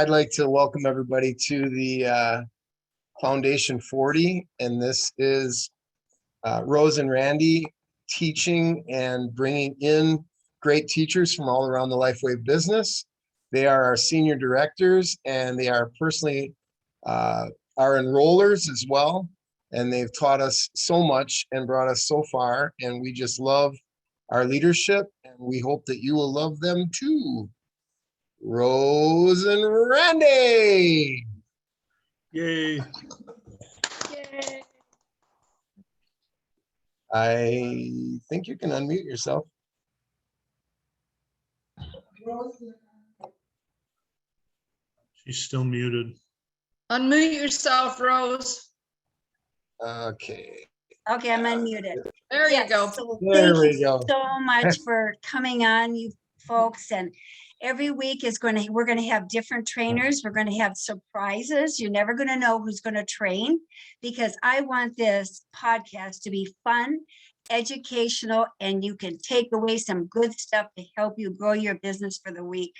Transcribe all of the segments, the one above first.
I'd like to welcome everybody to the Foundation 40, and this is Rose and Randy teaching and bringing in great teachers from all around the LifeWave business. They are our senior directors, and they are personally our enrollers as well. And they've taught us so much and brought us so far, and we just love our leadership, and we hope that you will love them too. Rose and Randy. Yay. Yay. I think you can unmute yourself. She's still muted. Unmute yourself, Rose. Okay. Okay, I'm unmuted. There you Yes, go. so There thank we you go. so much for coming on, you folks. And every week we're going to have different trainers. We're going to have surprises. You're never going to know who's going to train, because I want this podcast to be fun, educational, and you can take away some good stuff to help you grow your business for the week.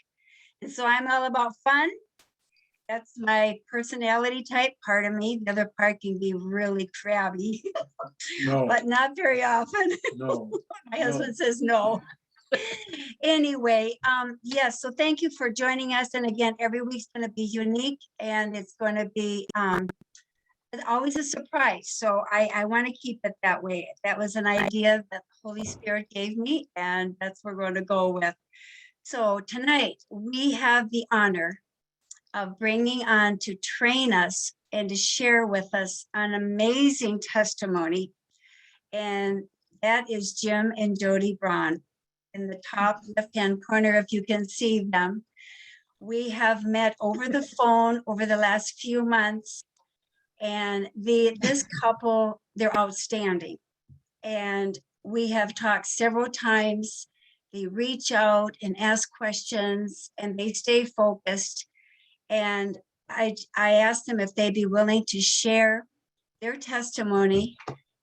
And so I'm all about fun. That's my personality type, part of me. The other part can be really crabby, No, but not very often. no. My husband says no. Anyway, yes, so thank you for joining us. And again, every week's going to be unique, and it's going to be always a surprise. So I want to keep it that way. That was an idea that the Holy Spirit gave me, and that's what we're going to go with. So tonight we have the honor of bringing on to train us and to share with us an amazing testimony. And that is Jim and Jodi Braun. In the top left-hand corner, if you can see them. We have met over the phone over the last few months, and this couple, they're outstanding. And we have talked several times. They reach out and ask questions, and they stay focused. And I asked them if they'd be willing to share their testimony.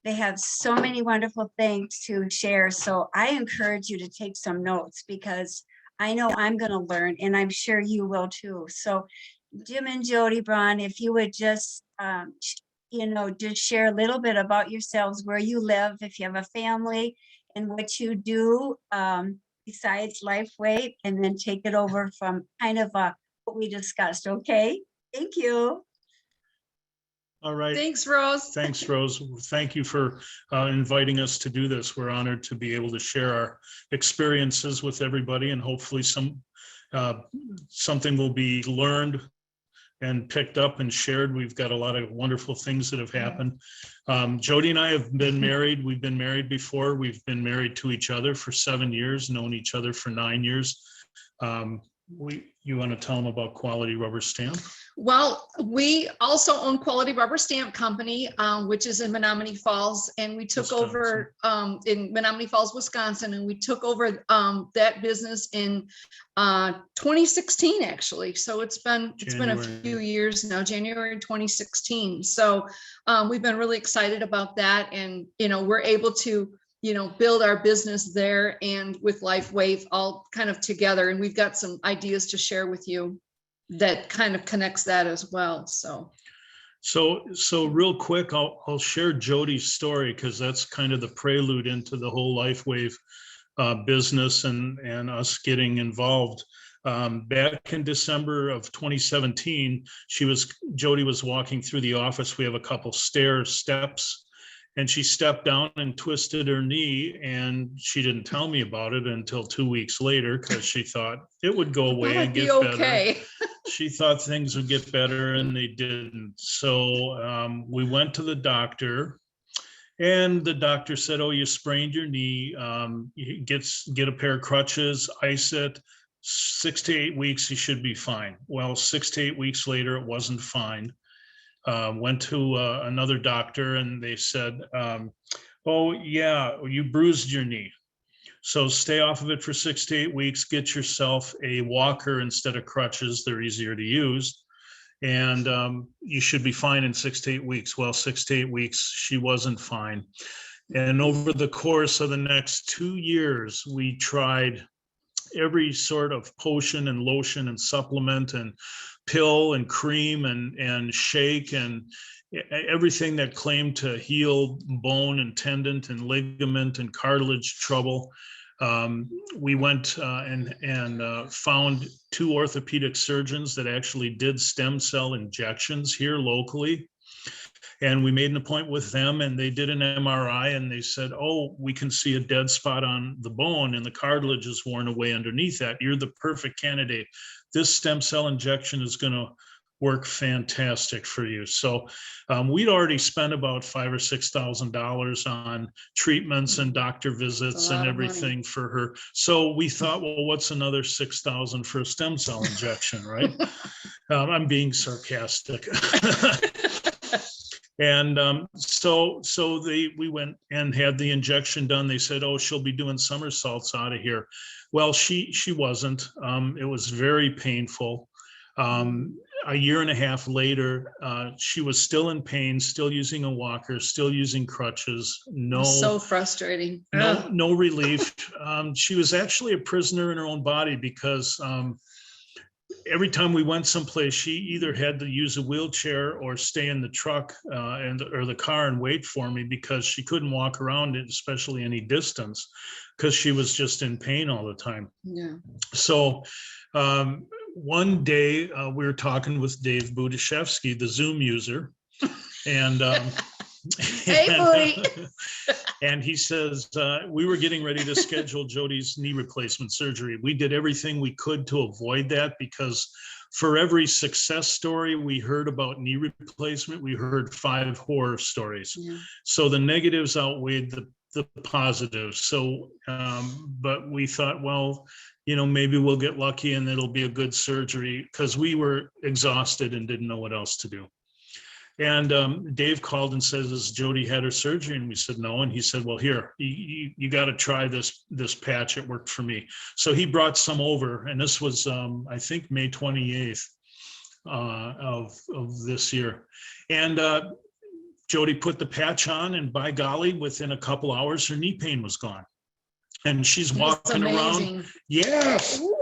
They have so many wonderful things to share. So I encourage you to take some notes, because I know I'm going to learn, and I'm sure you will too. So Jim and Jodi Braun, if you would just, just share a little bit about yourselves, where you live, if you have a family, and what you do besides LifeWave, and then take it over from kind of what we discussed. Okay. Thank you. All right. Thanks, Rose. Thanks, Rose. Thank you for inviting us to do this. We're honored to be able to share our experiences with everybody, and hopefully something will be learned and picked up and shared. We've got a lot of wonderful things that have happened. Jodi and I have been married. We've been married before. We've been married to each other for 7 years, known each other for 9 years. You want to tell them about Quality Rubber Stamp? Well, we also own Quality Rubber Stamp Company, which is in Menominee Falls, and we took over in Menominee Falls, Wisconsin, and we took over that business in 2016, actually. So it's been a few years now, January 2016. So we've been really excited about that, and we're able to build our business there and with LifeWave all kind of together. And we've got some ideas to share with you that kind of connects that as well. So real quick, I'll share Jodi's story, because that's kind of the prelude into the whole LifeWave business and us getting involved. Back in December of 2017, Jodi was walking through the office. We have a couple steps. And she stepped down and twisted her knee, and she didn't tell me about it until 2 weeks later, because she thought it would go away and get better. She thought things would get better, and they didn't. So we went to the doctor, and the doctor said, "Oh, you sprained your knee. Get a pair of crutches, ice it. 6 to 8 weeks, you should be fine." Well, 6 to 8 weeks later, it wasn't fine. Went to another doctor, and they said, "Oh yeah, you bruised your knee. So stay off of it for 6 to 8 weeks, get yourself a walker instead of crutches. They're easier to use. And you should be fine in 6 to 8 weeks. Well, 6 to 8 weeks, she wasn't fine. And over the course of the next 2 years, we tried every sort of potion and lotion and supplement and pill and cream and shake and everything that claimed to heal bone and tendon and ligament and cartilage trouble. We went and found 2 orthopedic surgeons that actually did stem cell injections here locally. And we made an appointment with them, and they did an MRI, and they said, oh, we can see a dead spot on the bone and the cartilage is worn away underneath that. You're the perfect candidate. This stem cell injection is going to work fantastic for you. So we'd already spent about $5,000 or $6,000 on treatments and doctor visits and everything for her. So we thought, well, what's another $6,000 for a stem cell injection, right? I'm being sarcastic. And so we went and had the injection done. They said, oh, she'll be doing somersaults out of here. Well, she wasn't. It was very painful. A year and a half later, she was still in pain, still using a walker, still using crutches. So frustrating. No relief. She was actually a prisoner in her own body because every time we went someplace, she either had to use a wheelchair or stay in the truck or the car and wait for me because she couldn't walk around, especially any distance, because she was just in pain all the time. Yeah. So one day we were talking with Dave Budashevsky, the Zoom user, and Hey, Booty. and he says, we were getting ready to schedule Jodi's knee replacement surgery. We did everything we could to avoid that because for every success story we heard about knee replacement, we heard 5 horror stories. Yeah. So the negatives outweighed the positives. So, but we thought, well, maybe we'll get lucky and it'll be a good surgery because we were exhausted and didn't know what else to do. And Dave called and says, has Jodi had her surgery? And we said, no. And he said, well, here, you got to try this patch. It worked for me. So he brought some over. And this was, I think, May 28th of this year. And Jodi put the patch on, and by golly, within a couple hours, her knee pain was gone. And she's walking around. Yes. Ooh.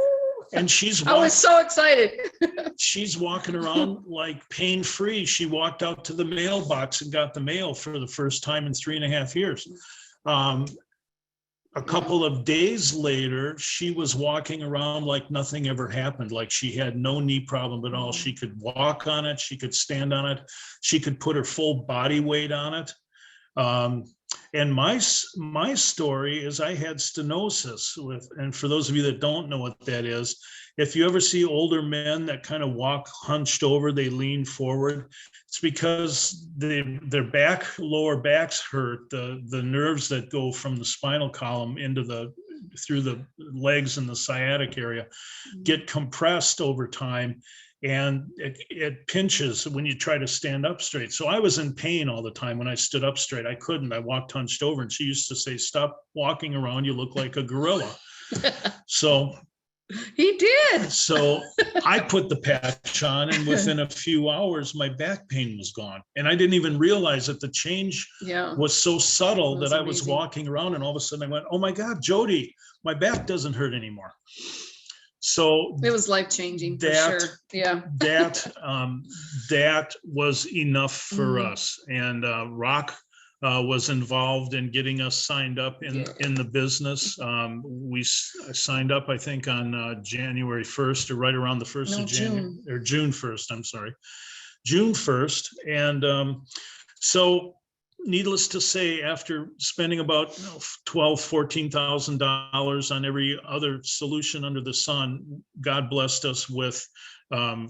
And I was so excited. She's walking around like pain-free. She walked out to the mailbox and got the mail for the first time in 3.5 years. A couple of days later, she was walking around like nothing ever happened, like she had no knee problem at all. She could walk on it. She could stand on it. She could put her full body weight on it. And my story is I had stenosis and for those of you that don't know what that is, if you ever see older men that kind of walk hunched over, they lean forward, it's because their lower backs hurt. The nerves that go from the spinal column through the legs and the sciatic area get compressed over time. And it pinches when you try to stand up straight. So I was in pain all the time when I stood up straight. I couldn't. I walked hunched over, and she used to say, "Stop walking around. You look like a gorilla." So he did. So I put the patch on, and within a few hours, my back pain was gone. And I didn't even realize that the change was so subtle that I was walking around, and all of a sudden I went, "Oh my God, Jodi, my back doesn't hurt anymore." So it was life-changing for sure. Yeah. That was enough for us. And Rock was involved in getting us signed up in the business. We signed up, I think, on January 1st or right around the 1st of January, or June 1st, I'm sorry. June 1st. And so needless to say, after spending about $12,000, $14,000 on every other solution under the sun, God blessed us with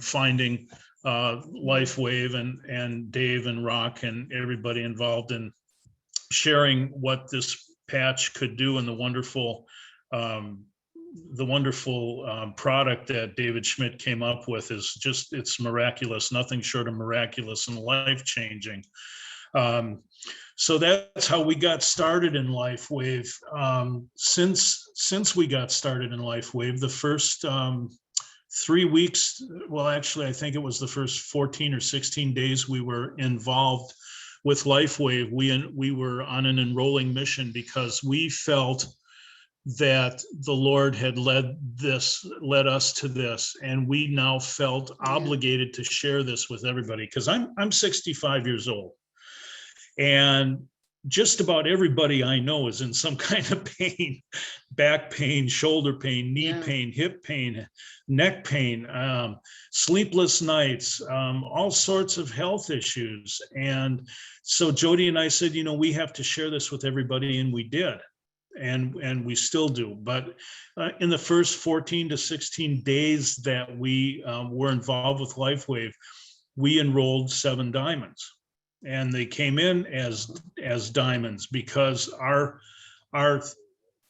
finding LifeWave and Dave and Rock and everybody involved in sharing what this patch could do and the wonderful product that David Schmidt came up with is just, it's miraculous, nothing short of miraculous and life-changing. So that's how we got started in LifeWave. Since we got started in LifeWave, the first 3 weeks, well, actually, I think it was the first 14 or 16 days we were involved with LifeWave. We were on an enrolling mission because we felt that the Lord had led us to this, and we now felt obligated to share this with everybody, because I'm 65 years old, and just about everybody I know is in some kind of pain, back pain, shoulder pain, knee pain, hip pain, neck pain, sleepless nights, all sorts of health issues. And so Jodi and I said, we have to share this with everybody, and we did. And we still do. But in the first 14 to 16 days that we were involved with LifeWave, we enrolled 7 diamonds. And they came in as diamonds, because our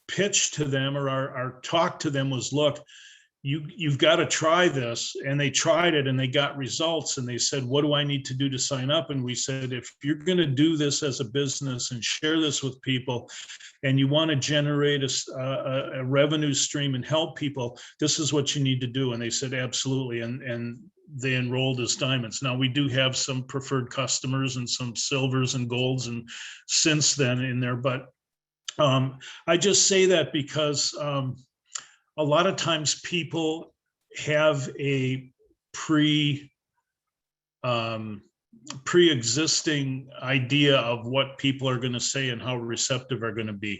pitch to them, or our talk to them, was, look, you've got to try this. And they tried it, and they got results, and they said, what do I need to do to sign up? And we said, if you're going to do this as a business and share this with people, and you want to generate a revenue stream and help people, this is what you need to do. And they said, absolutely. And they enrolled as diamonds. Now, we do have some preferred customers and some silvers and golds and since then in there. But I just say that because a lot of times people have a pre-existing idea of what people are going to say and how receptive are going to be.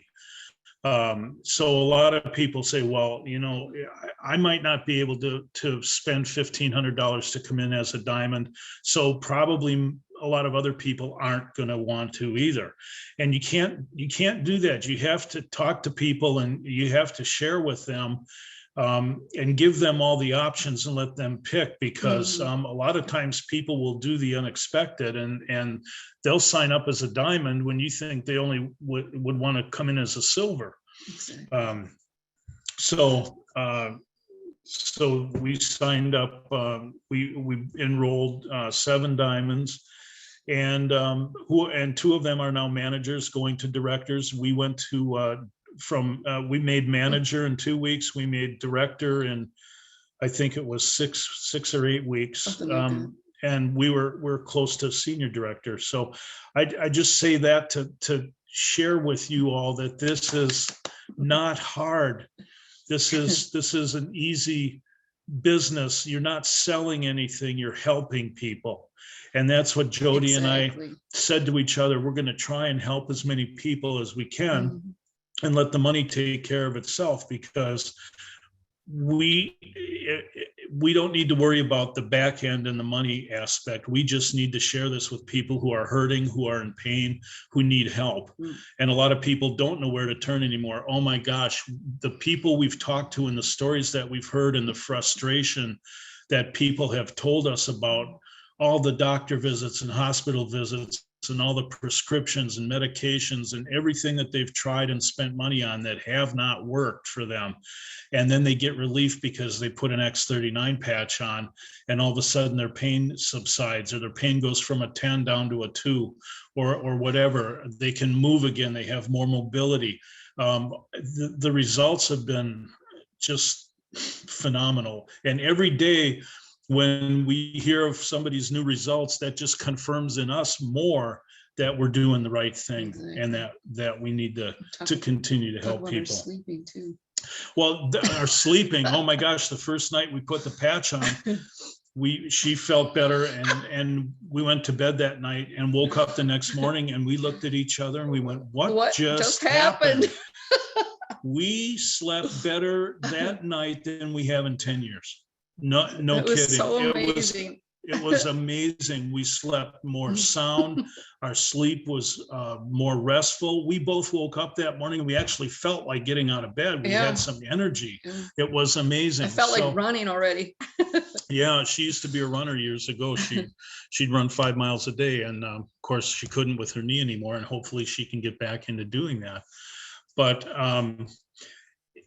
So a lot of people say, well, I might not be able to spend $1,500 to come in as a diamond. So probably a lot of other people aren't going to want to either. And you can't do that. You have to talk to people, and you have to share with them and give them all the options and let them pick, because a lot of times people will do the unexpected, and they'll sign up as a diamond when you think they only would want to come in as a silver. Exactly. So we signed up, we enrolled 7 diamonds, and 2 of them are now managers going to directors. We went to we made manager in 2 weeks. We made director in, I think it was six or 8 weeks. And we're close to senior director. So I just say that to share with you all that this is not hard. This is an easy business. You're not selling anything, you're helping people. And that's what Jodi and I said to each other. We're going to try and help as many people as we can, and let the money take care of itself, because we don't need to worry about the back end and the money aspect. We just need to share this with people who are hurting, who are in pain, who need help. And a lot of people don't know where to turn anymore. Oh my gosh, the people we've talked to and the stories that we've heard, and the frustration that people have told us about all the doctor visits and hospital visits and all the prescriptions and medications and everything that they've tried and spent money on that have not worked for them. And then they get relief because they put an X39 patch on, and all of a sudden their pain subsides, or their pain goes from a 10 down to a 2, or whatever. They can move again. They have more mobility. The results have been just phenomenal. And every day when we hear of somebody's new results, that just confirms in us more that we're doing the right thing, and that we need to continue to help people. Sleeping too. Well, our sleeping, oh my gosh, the first night we put the patch on, she felt better, and we went to bed that night and woke up the next morning, and we looked at each other and we went, what just happened? We slept better that night than we have in 10 years. No kidding. So amazing. It was amazing. We slept more sound. Our sleep was more restful. We both woke up that morning and we actually felt like getting out of bed. We had some energy. It was amazing. I felt like running already. Yeah, she used to be a runner years ago. She'd run 5 miles a day, and of course she couldn't with her knee anymore, and hopefully she can get back into doing that. But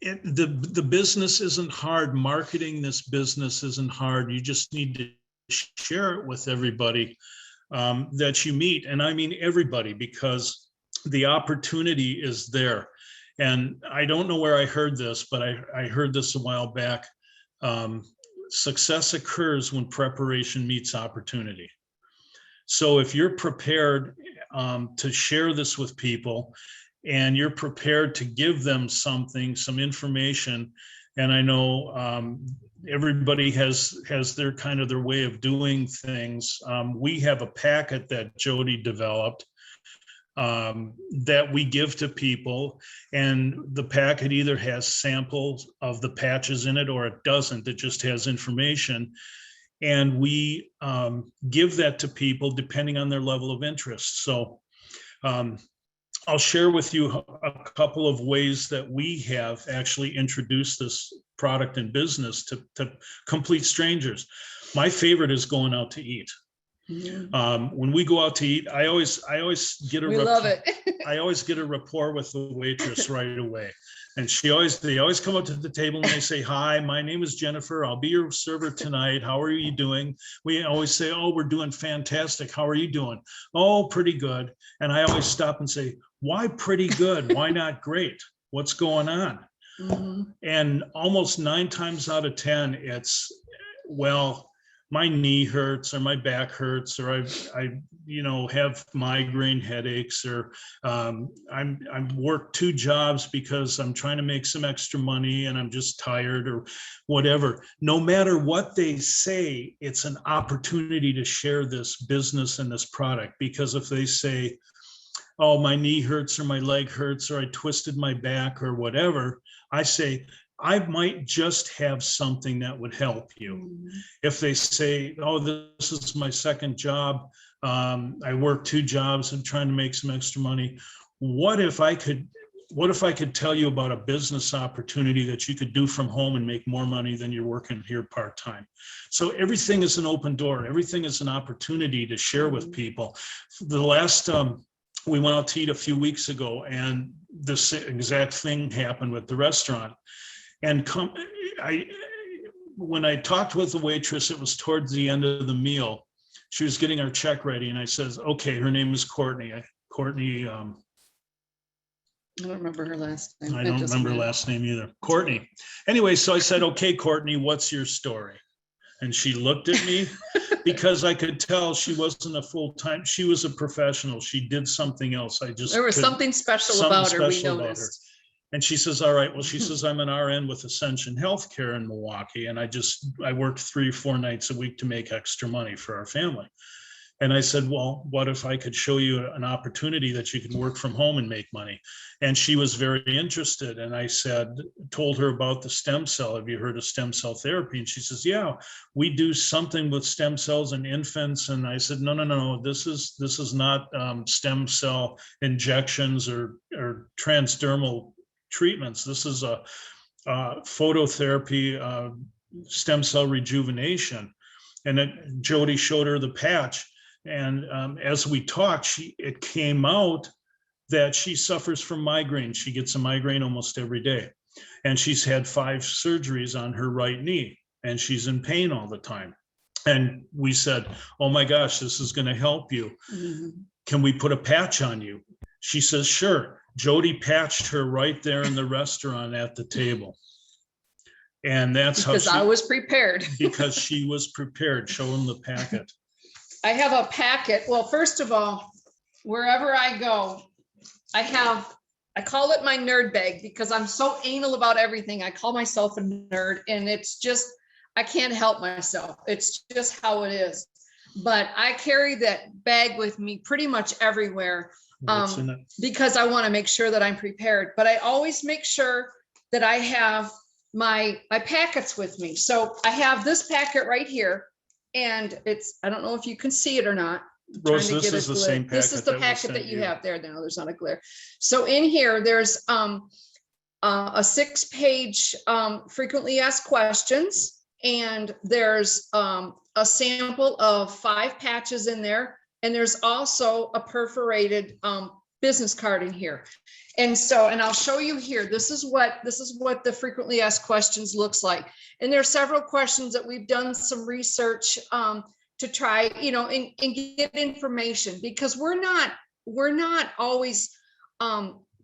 the business isn't hard. Marketing this business isn't hard. You just need to share it with everybody that you meet. And I mean everybody, because the opportunity is there. And I don't know where I heard this, but I heard this a while back. Success occurs when preparation meets opportunity. So if you're prepared to share this with people, and you're prepared to give them something, some information. And I know everybody has their kind of their way of doing things. We have a packet that Jodi developed that we give to people, and the packet either has samples of the patches in it or it doesn't. It just has information. And we give that to people depending on their level of interest. So I'll share with you a couple of ways that we have actually introduced this product and business to complete strangers. My favorite is going out to eat. When we go out to eat, I always get a We love it. I always get a rapport with the waitress right away. And they always come up to the table and they say, "Hi, my name is Jennifer. I'll be your server tonight. How are you doing?" We always say, "Oh, we're doing fantastic. How are you doing?" "Oh, pretty good." And I always stop and say, "Why pretty good? Why not great? What's going on?" And almost 9 times out of 10, it's, "Well, my knee hurts, or my back hurts, or I have migraine headaches, or I'm worked 2 jobs because I'm trying to make some extra money and I'm just tired," or whatever. No matter what they say, it's an opportunity to share this business and this product. Because if they say, "Oh, my knee hurts, or my leg hurts, or I twisted my back," or whatever, I say, "I might just have something that would help you." If they say, "Oh, this is my second job. I work 2 jobs. I'm trying to make some extra money. What if I could tell you about a business opportunity that you could do from home and make more money than you're working here part-time?" So everything is an open door. Everything is an opportunity to share with people. The last, we went out to eat a few weeks ago, and this exact thing happened with the restaurant. And when I talked with the waitress, it was towards the end of the meal. She was getting our check ready, and I says, "Okay, her name is Courtney." Courtney. I don't remember her last name. I don't remember her last name either. Courtney. Anyway, so I said, "Okay, Courtney, what's your story?" And she looked at me because I could tell she wasn't a full-time. She was a professional. She did something else. There was something special about her, we noticed. And she says, "All right." Well, she says, "I'm an RN with Ascension Healthcare in Milwaukee, and I worked 3 or 4 nights a week to make extra money for our family." And I said, "Well, what if I could show you an opportunity that you could work from home and make money?" And she was very interested. And I told her about the stem cell. "Have you heard of stem cell therapy?" And she says, "Yeah, we do something with stem cells in infants." And I said, No, this is not stem cell injections or transdermal treatments. This is a phototherapy, stem cell rejuvenation." And Jodi showed her the patch. And as we talked, it came out that she suffers from migraine. She gets a migraine almost every day. And she's had 5 surgeries on her right knee, and she's in pain all the time. And we said, "Oh my gosh, this is going to help you. Can we put a patch on you?" She says, "Sure." Jodi patched her right there in the restaurant at the table. And that's because I was prepared. Because she was prepared. Show them the packet. I have a packet. Well, first of all, wherever I go, I call it my nerd bag because I'm so anal about everything. I call myself a nerd, and it's just, I can't help myself. It's just how it is. But I carry that bag with me pretty much everywhere. Because I want to make sure that I'm prepared, but I always make sure that I have my packets with me. So I have this packet right here, and I don't know if you can see it or not. Rose, this is the same packet. This is the packet that you have there. No, there's not a glare. So in here, there's a 6-page frequently asked questions, and there's a sample of 5 patches in there. And there's also a perforated business card in here. And I'll show you here. This is what the frequently asked questions looks like. And there are several questions that we've done some research to try, and get information, because we're not always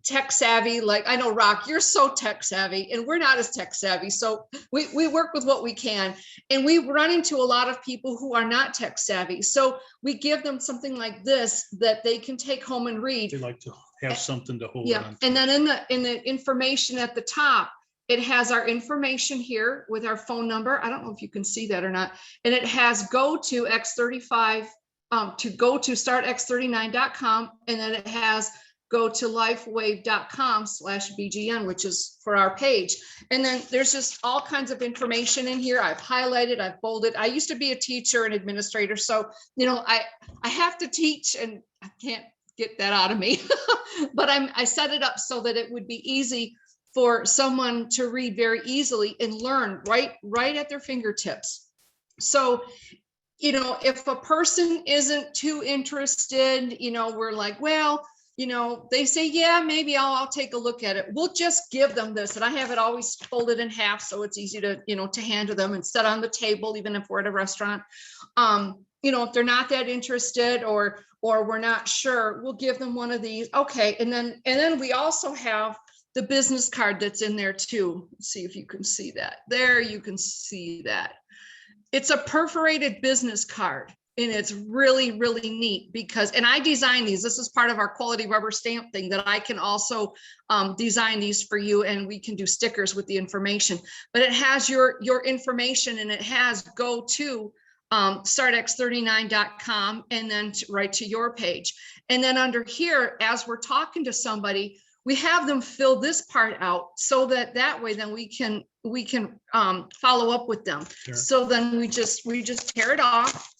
tech savvy. Like I know Rock, you're so tech savvy and we're not as tech savvy. So we work with what we can, and we run into a lot of people who are not tech savvy. So we give them something like this that they can take home and read. They like to have something to hold Yeah, on to. and then in the information at the top, it has our information here with our phone number. I don't know if you can see that or not. And it has go to X35 to go to startx39.com, and then it has go to lifewave.com/BGN, which is for our page. And then there's just all kinds of information in here. I've highlighted, I've bolded. I used to be a teacher and administrator, so you know I have to teach, and I can't get that out of me. But I set it up so that it would be easy for someone to read very easily and learn right at their fingertips. So, you know, if a person isn't too interested, you know, we're like, well, you know, they say, yeah, maybe I'll take a look at it. We'll just give them this. And I have it always folded in half, so it's easy to, you know, to hand to them and set on the table, even if we're at a restaurant. You know, if they're not that interested or we're not sure, we'll give them one of these. Okay. And then we also have the business card that's in there too. Let's see if you can see that. There, you can see that. It's a perforated business card, and it's really, really neat because, and I designed these. This is part of our quality rubber stamp thing that I can also design these for you, and we can do stickers with the information. But it has your information, and it has go to startx39.com and then right to your page. And then under here, as we're talking to somebody, we have them fill this part out so that way then we can follow up with them. Sure. So then we just tear it off.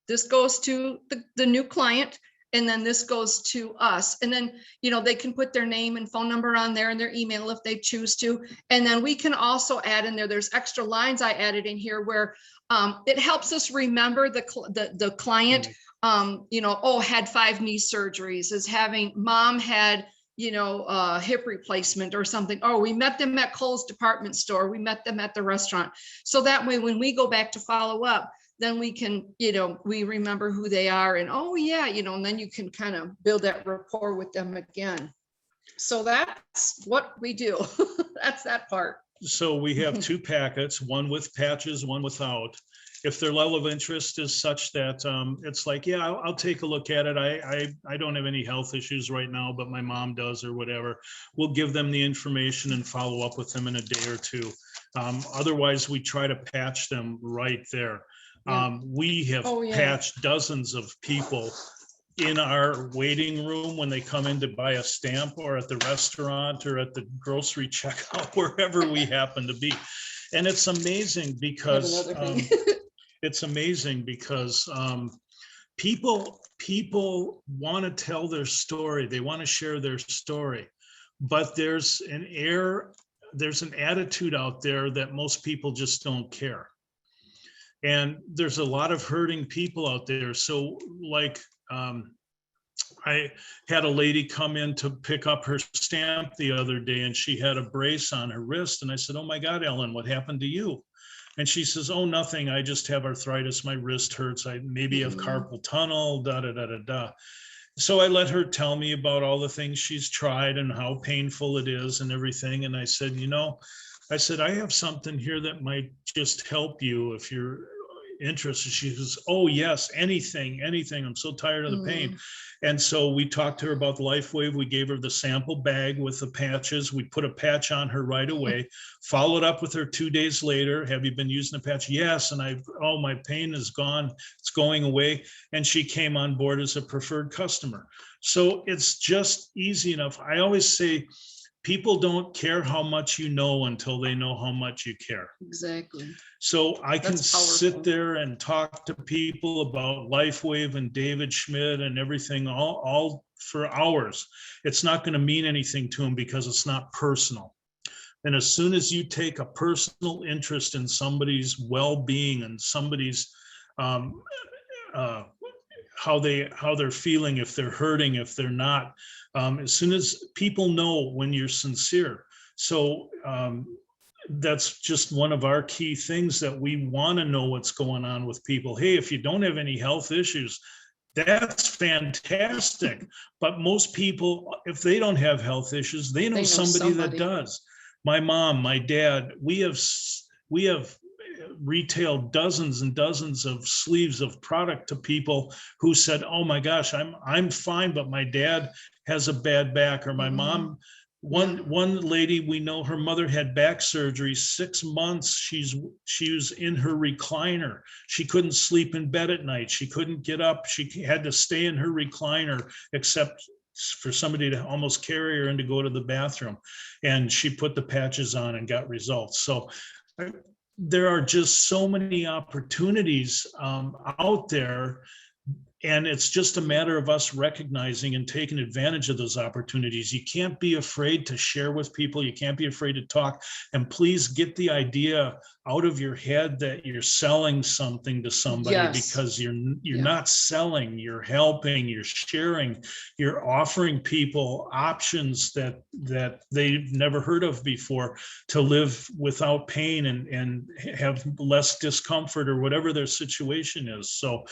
This goes to the new client, and then this goes to us. And then, you know, they can put their name and phone number on there and their email if they choose to. And then we can also add in there's extra lines I added in here where it helps us remember the client, you know, oh, had 5 knee surgeries, is having mom had, you know, hip replacement or something. Oh, we met them at Kohl's department store. We met them at the restaurant. So that way, when we go back to follow up, then we can, you know, we remember who they are and, oh yeah, you know, and then you can kind of build that rapport with them again. So that's what we do. That's that part. So we have 2 packets, one with patches, one without. If their level of interest is such that it's like, yeah, I'll take a look at it. I don't have any health issues right now, but my mom does or whatever. We'll give them the information and follow up with them in a day or 2. Otherwise, we try to patch them right there. Yeah. We have patched dozens of people in our waiting room when they come in to buy a stamp, or at the restaurant or at the grocery checkout, wherever we happen to be. And it's amazing because people want to tell their story. They want to share their story, but there's an attitude out there that most people just don't care. And there's a lot of hurting people out there. So like, I had a lady come in to pick up her stamp the other day, and she had a brace on her wrist. And I said, oh my God, Ellen, what happened to you? And she says, oh, nothing. I just have arthritis. My wrist hurts. I maybe have carpal tunnel, da, da, da, da, da. So I let her tell me about all the things she's tried and how painful it is and everything. And I said, you know, I have something here that might just help you if you're interested. She says, oh yes, anything. I'm so tired of the pain. And so we talked to her about the LifeWave. We gave her the sample bag with the patches. We put a patch on her right away, followed up with her 2 days later. Have you been using the patch? Yes. And my pain is gone. It's going away. And she came on board as a preferred customer. So it's just easy enough. I always say, people don't care how much you know until they know how much you care. Exactly. So I can That's powerful. sit there and talk to people about LifeWave and David Schmidt and everything all for hours. It's not going to mean anything to them because it's not personal. And as soon as you take a personal interest in somebody's well-being and somebody's how they're feeling, if they're hurting, if they're not, as soon as people know when you're sincere. So that's just one of our key things, that we want to know what's going on with people. Hey, if you don't have any health issues, That's fantastic. But most people, if they don't have health issues, they know somebody that does. My mom, my dad, we have retailed dozens and dozens of sleeves of product to people who said, oh my gosh, I'm fine, but my dad has a bad back, or my mom. One lady we know, her mother had back surgery, 6 months. She was in her recliner. She couldn't sleep in bed at night. She couldn't get up. She had to stay in her recliner, except for somebody to almost carry her in to go to the bathroom. And she put the patches on and got results. So there are just so many opportunities out there. And it's just a matter of us recognizing and taking advantage of those opportunities. You can't be afraid to share with people. You can't be afraid to talk. And please get the idea out of your head that you're selling something to somebody, because you're not selling, you're helping, you're sharing, you're offering people options that they've never heard of before, to live without pain and have less discomfort or whatever their situation is. So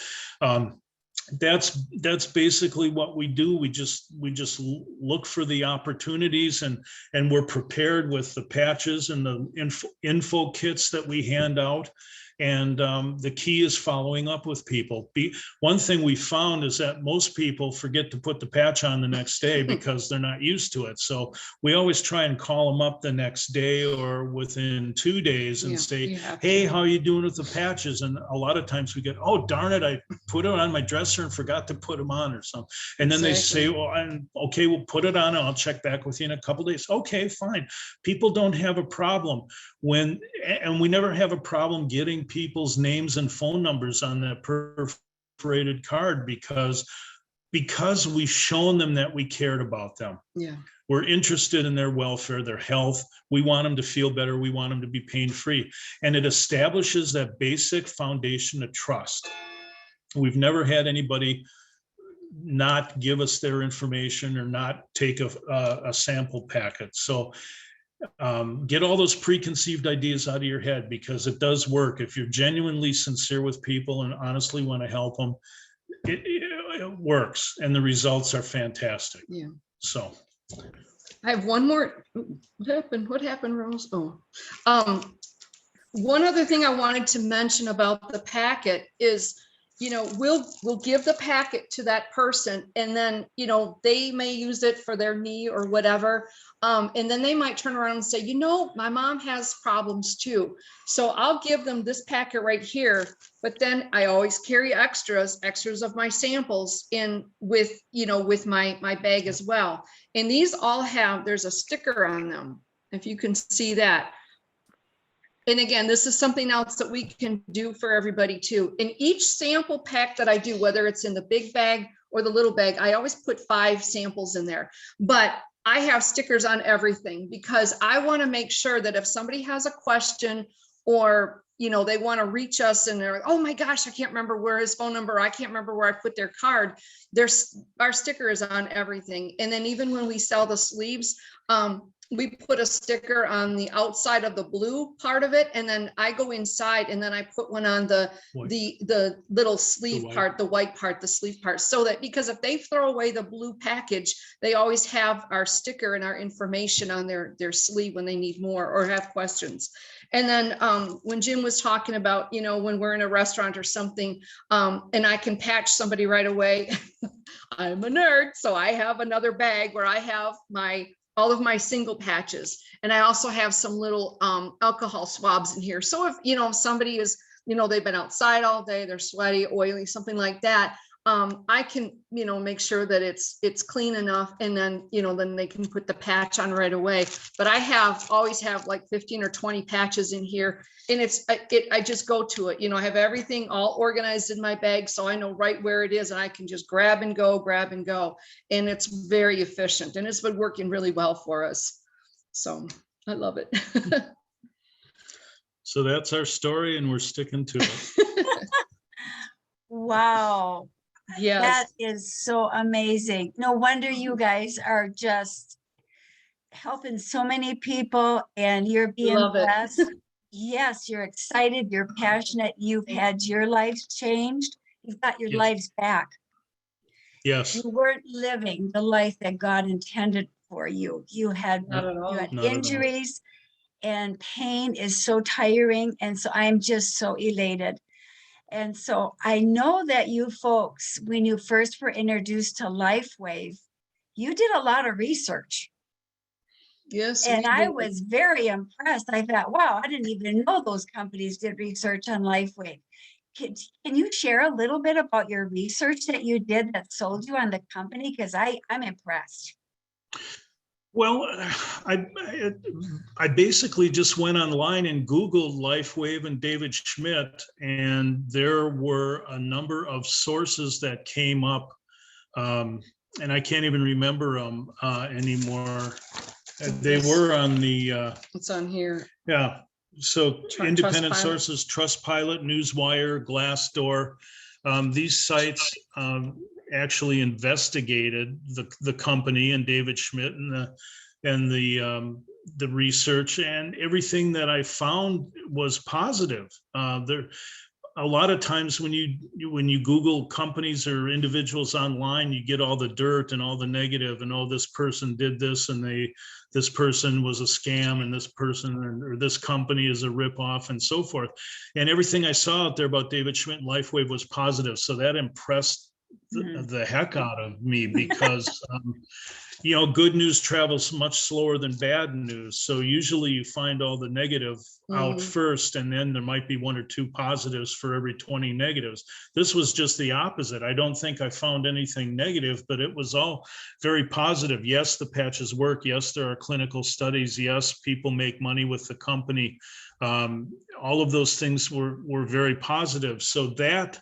that's basically what we do. We just look for the opportunities, and we're prepared with the patches and the info kits that we hand out. And the key is following up with people. One thing we found is that most people forget to put the patch on the next day because they're not used to it. So we always try and call them up the next day or within 2 days and say, hey, how are you doing with the patches? And a lot of times we get, oh, darn it, I put it on my dresser and forgot to put them on or something. And then they say, well, okay, we'll put it on and I'll check back with you in a couple of days. Okay, fine. People don't have a problem and we never have a problem getting people's names and phone numbers on that perforated card, because we've shown them that we cared about them. We're interested in their welfare, their health. We want them to feel better. We want them to be pain-free. And it establishes that basic foundation of trust. We've never had anybody not give us their information or not take a sample packet. So get all those preconceived ideas out of your head, because it does work. If you're genuinely sincere with people and honestly want to help them, it works, and the results are fantastic. So I have one more. What happened, Rose? One other thing I wanted to mention about the packet is, we'll give the packet to that person, and then, they may use it for their knee or whatever. And then they might turn around and say, my mom has problems too. So I'll give them this packet right here, but then I always carry extras of my samples in with my bag as well. And these all there's a sticker on them, if you can see that. And again, this is something else that we can do for everybody too. In each sample pack that I do, whether it's in the big bag or the little bag, I always put 5 samples in there. But I have stickers on everything, because I want to make sure that if somebody has a question, or they want to reach us and they're like, oh my gosh, I can't remember where his phone number, I can't remember where I put their card, our sticker is on everything. And then even when we sell the sleeves, we put a sticker on the outside of the blue part of it, and then I go inside and then I put one on the little sleeve part, the white part, the sleeve part, so that, because if they throw away the blue package, they always have our sticker and our information on their sleeve when they need more or have questions. And then when Jim was talking about, when we're in a restaurant or something, and I can patch somebody right away, I'm a nerd, so I have another bag where I have all of my single patches. And I also have some little alcohol swabs in here. So if, somebody is, they've been outside all day, they're sweaty, oily, something like that, I can, make sure that it's clean enough, and then, then they can put the patch on right away. But I always have like 15 or 20 patches in here, and I just go to it. I have everything all organized in my bag, so I know right where it is, and I can just grab and go. And it's very efficient, and it's been working really well for us. So I love it. So that's our story, and we're sticking to it. Wow. Yes. That is so amazing. No wonder you guys are just helping so many people, and you're being blessed. Yes, you're excited, you're passionate, you've had your lives changed, you've got your lives back. Yes, You weren't living the life that God intended for you. You had Not at all. Not at all. injuries, and pain is so tiring. And so I'm just so elated. And so I know that you folks, when you first were introduced to LifeWave, you did a lot of research. Yes. And we I did. was very impressed. I thought, wow, I didn't even know those companies did research on LifeWave. Can you share a little bit about your research that you did that sold you on the company? Because I'm impressed. well, I basically just went online and Googled LifeWave and David Schmidt, and there were a number of sources that came up, and I can't even remember them anymore. They were on the It's on here. yeah. So independent Trustpilot. sources, Trustpilot, Newswire, Glassdoor. These sites actually investigated the company and David Schmidt and the research, and everything that I found was positive. There, a lot of times when you Google companies or individuals online, you get all the dirt and all the negative, and oh, this person did this, and this person was a scam, and this person or this company is a ripoff, and so forth. And everything I saw out there about David Schmidt and LifeWave was positive. So that impressed the heck out of me, because good news travels much slower than bad news. So usually you find all the negative out first, and then there might be one or two positives for every 20 negatives. This was just the opposite. I don't think I found anything negative, but it was all very positive. Yes, the patches work. Yes, there are clinical studies. Yes, people make money with the company. All of those things were very positive. So that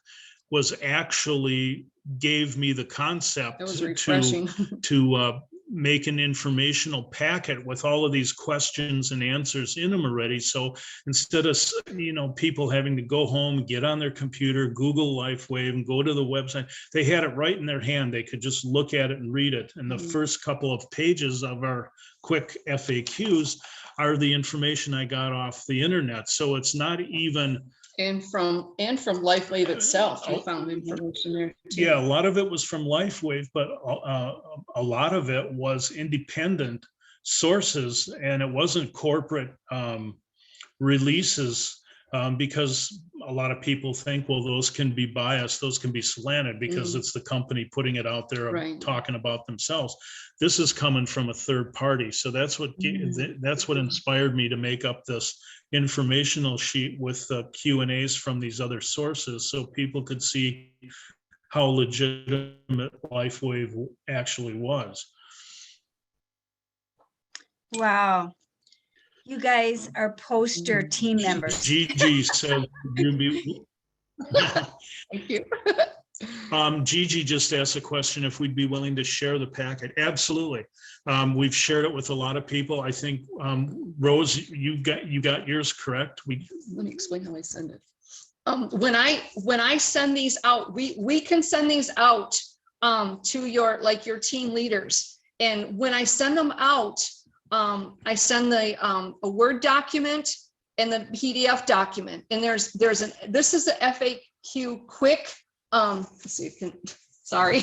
was actually gave me the concept to make an informational packet with all of these questions and answers in them already. So instead of people having to go home, get on their computer, Google LifeWave, and go to the website, they had it right in their hand. They could just look at it and read it. And the first couple of pages of our quick FAQs are the information I got off the internet. So it's not even. And from LifeWave itself, you found information there too. Yeah, a lot of it was from LifeWave, but a lot of it was independent sources, and it wasn't corporate releases, because a lot of people think, well, those can be biased, those can be slanted because it's the company putting it out there, Right. talking about themselves. This is coming from a third party. So that's what inspired me to make up this informational sheet with the Q&As from these other sources, so people could see how legitimate LifeWave actually was. Wow. You guys are poster team members. Gigi said, Thank you. Gigi just asked a question if we'd be willing to share the packet. Absolutely. We've shared it with a lot of people. I think, Rose, you got yours correct. Let me explain how I send it. When I send these out, we can send these out to your team leaders. And when I send them out, I send a Word document and the PDF document. And this is the FAQ quick. Let's see if you can, sorry.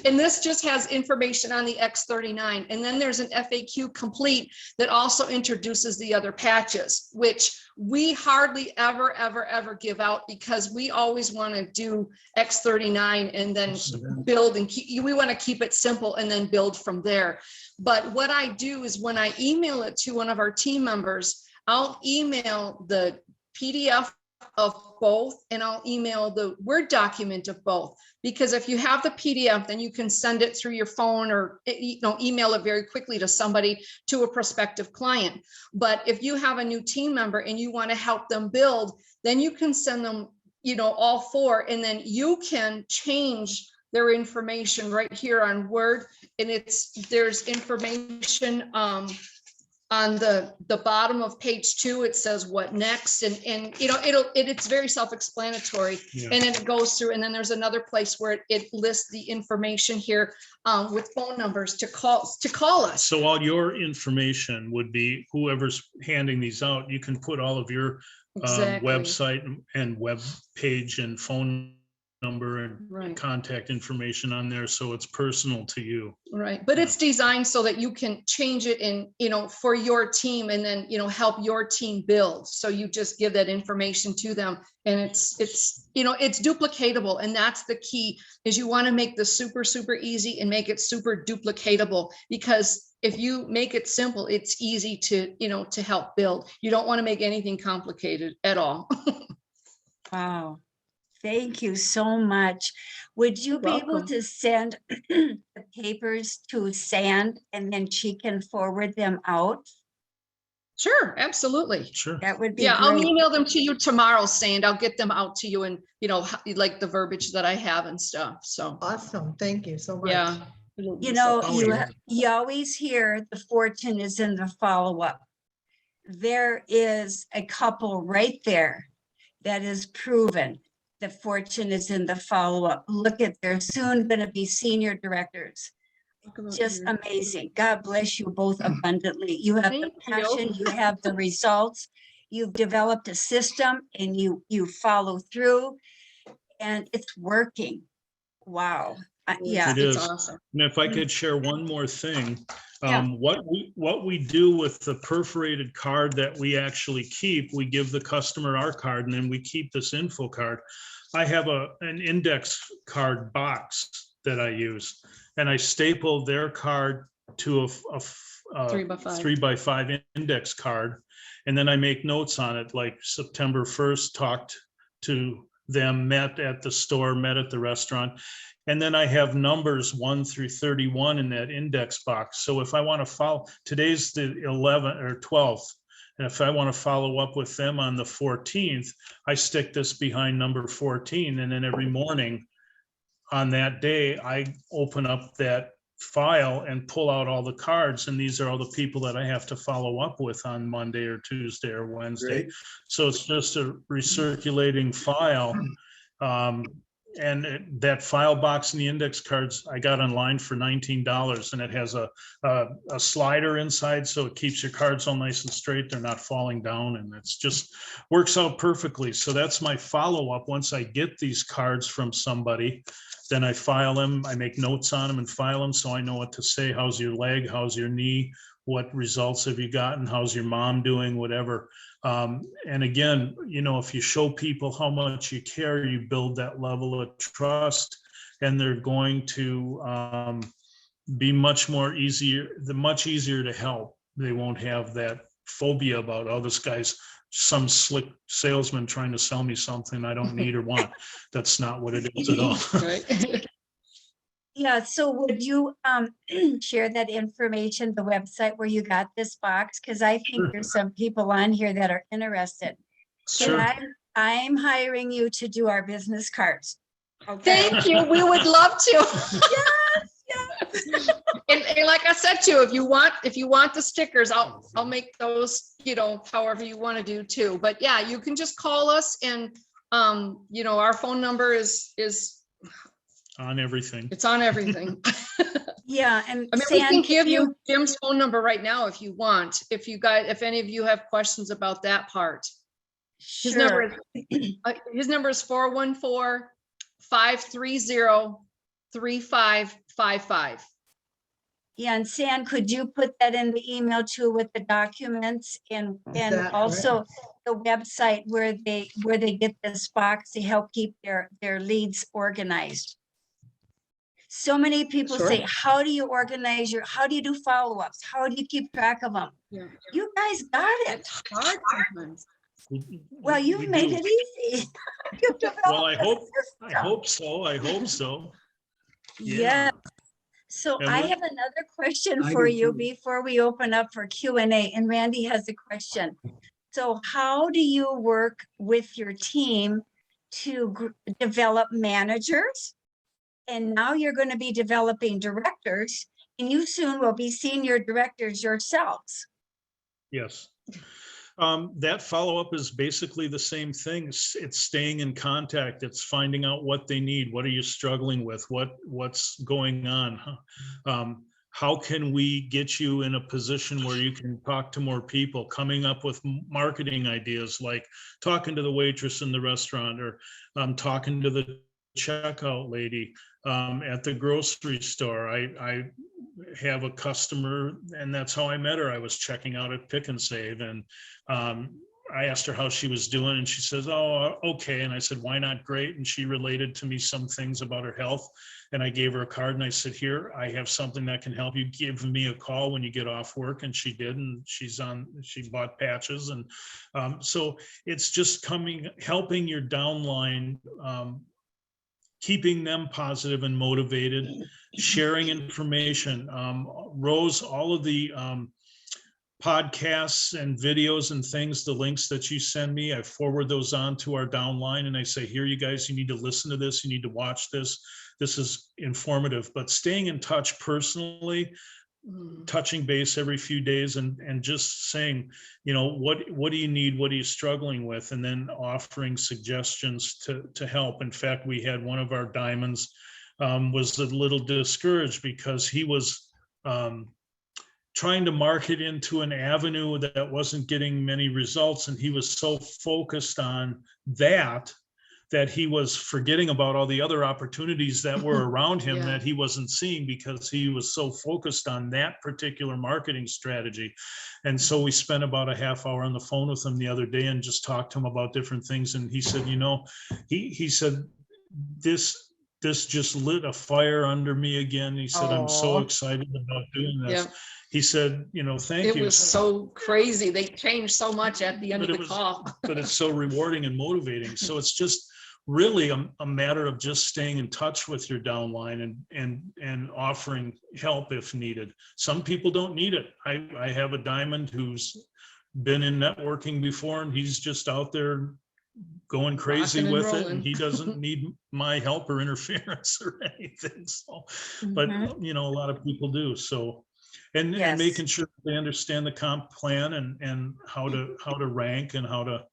And this just has information on the X39. And then there's an FAQ complete that also introduces the other patches, which we hardly ever give out, because we always want to do X39 and then build and we want to keep it simple and then build from there. But what I do is when I email it to one of our team members, I'll email the PDF of both, and I'll email the Word document of both. Because if you have the PDF, then you can send it through your phone or email it very quickly to somebody, to a prospective client. But if you have a new team member and you want to help them build, then you can send them, all four, and then you can change their information right here on Word. And there's information on the bottom of page 2, it says what next, and it's very self-explanatory. Yeah. And then it goes through, and then there's another place where it lists the information here with phone numbers to call us. So all your information would be, whoever's handing these out, you can put all of your Exactly. website and web page and phone number and Right. contact information on there, so it's personal to you. Right, but Yeah. it's designed so that you can change it in, for your team and then, help your team build. So you just give that information to them and it's duplicatable. And that's the key, is you want to make this super, super easy and make it super duplicatable, because if you make it simple, it's easy to, to help build. You don't want to make anything complicated at all. Wow. Thank you so much. Would you be able Welcome. to send the papers to Sand and then she can forward them out? Sure, absolutely. Sure. That would be Yeah, I'll great. email them to you tomorrow, Sand. I'll get them out to you and, like the verbiage that I have and stuff. So, Awesome. Thank you so much. yeah. You know, Oh, yeah. you always hear the fortune is in the follow-up. There is a couple right there that is proven the fortune is in the follow-up. Look at, they're soon going to be senior directors. Just amazing. God bless you both abundantly. You have the Thank you. passion, you have the results, you've developed a system and you follow through and it's working. Wow. Yeah. It It's is. awesome. And if I could share one more thing, Yeah. what we do with the perforated card that we actually keep, we give the customer our card and then we keep this info card. I have an index card box that I use, and I staple their card to a 3x5. 3x5 index card, and then I make notes on it, like September 1st, talked to them, met at the store, met at the restaurant. And then I have numbers 1 through 31 in that index box. So if I want to follow, today's the 11th or 12th. And if I want to follow up with them on the 14th, I stick this behind number 14. And then every morning on that day, I open up that file and pull out all the cards. And these are all the people that I have to follow up with on Monday or Tuesday or Wednesday. Great. So it's just a recirculating file. And that file box and the index cards I got online for $19, and it has a slider inside, so it keeps your cards all nice and straight. They're not falling down, and it's just works out perfectly. So that's my follow-up. Once I get these cards from somebody, then I file them. I make notes on them and file them, so I know what to say. How's your leg? How's your knee? What results have you gotten? How's your mom doing? Whatever. And again, if you show people how much you care, you build that level of trust, and they're going to be much easier to help. They won't have that phobia about, oh, this guy's some slick salesman trying to sell me something I don't need or want. That's not what it is at all. Right. Yeah, so would you share that information, the website where you got this box? Because I think Sure. there's some people on here that are interested. Sure. And I'm hiring you to do our business cards. Okay. Thank you. We would love to. Yes. And like I said too, if you want the stickers, I'll make those, however you want to do too. But yeah, you can just call us and our phone number is On everything. it's on everything. Yeah, and I mean, we can Sand, give you Jim's phone number right now if you want, if any of you have questions about that part. His sure. number is 414-530-3555. Yeah, and Sand, could you put that in the email too with the documents and that also the website where they get this box to help keep their leads organized? So many people Sure. say, how do you do follow-ups? How do you keep track of them? Yeah. You guys got it. It's hard sometimes. Well, We you've made do. it easy. You've Well, I developed a hope system. I hope so. Yeah. So And I we're- have another question I for do you too. before we open up for Q&A, and Randy has a question. So how do you work with your team to develop managers? And now you're going to be developing directors, and you soon will be senior directors yourselves. Yes. That follow-up is basically the same thing. It's staying in contact. It's finding out what they need. What are you struggling with? What's going on? How can we get you in a position where you can talk to more people, coming up with marketing ideas, like talking to the waitress in the restaurant or talking to the checkout lady at the grocery store. I have a customer, and that's how I met her. I was checking out at Pick and Save, and I asked her how she was doing, and she says, "Oh, okay." And I said, "Why not great?" And she related to me some things about her health, and I gave her a card, and I said, "Here, I have something that can help you. Give me a call when you get off work." And she did, and she bought patches. And so it's just helping your downline, keeping them positive and motivated, sharing information. Rose, all of the podcasts and videos and things, the links that you send me, I forward those on to our downline, and I say, "Here, you guys, you need to listen to this. You need to watch this. This is informative." But staying in touch personally, touching base every few days, and just saying, what do you need? What are you struggling with? And then offering suggestions to help. In fact, we had one of our diamonds was a little discouraged because he was trying to market into an avenue that wasn't getting many results. And he was so focused on that he was forgetting about all the other opportunities that were around him that he wasn't seeing, because he was so focused on that particular marketing strategy. And so we spent about a half hour on the phone with him the other day and just talked to him about different things. And he said, he said, this just lit a fire under me again. He said, "I'm so excited about doing this." Yeah. He said, thank you. It was so crazy. They changed so much at the end of the call. But it's so rewarding and motivating. So it's just really a matter of just staying in touch with your downline and offering help if needed. Some people don't need it. I have a diamond who's been in networking before, and he's just out there going crazy Rocking and with it, rolling. and he doesn't need my help or interference or anything. So, but a lot of people do. So, and making sure they understand the comp plan and how to rank and how to,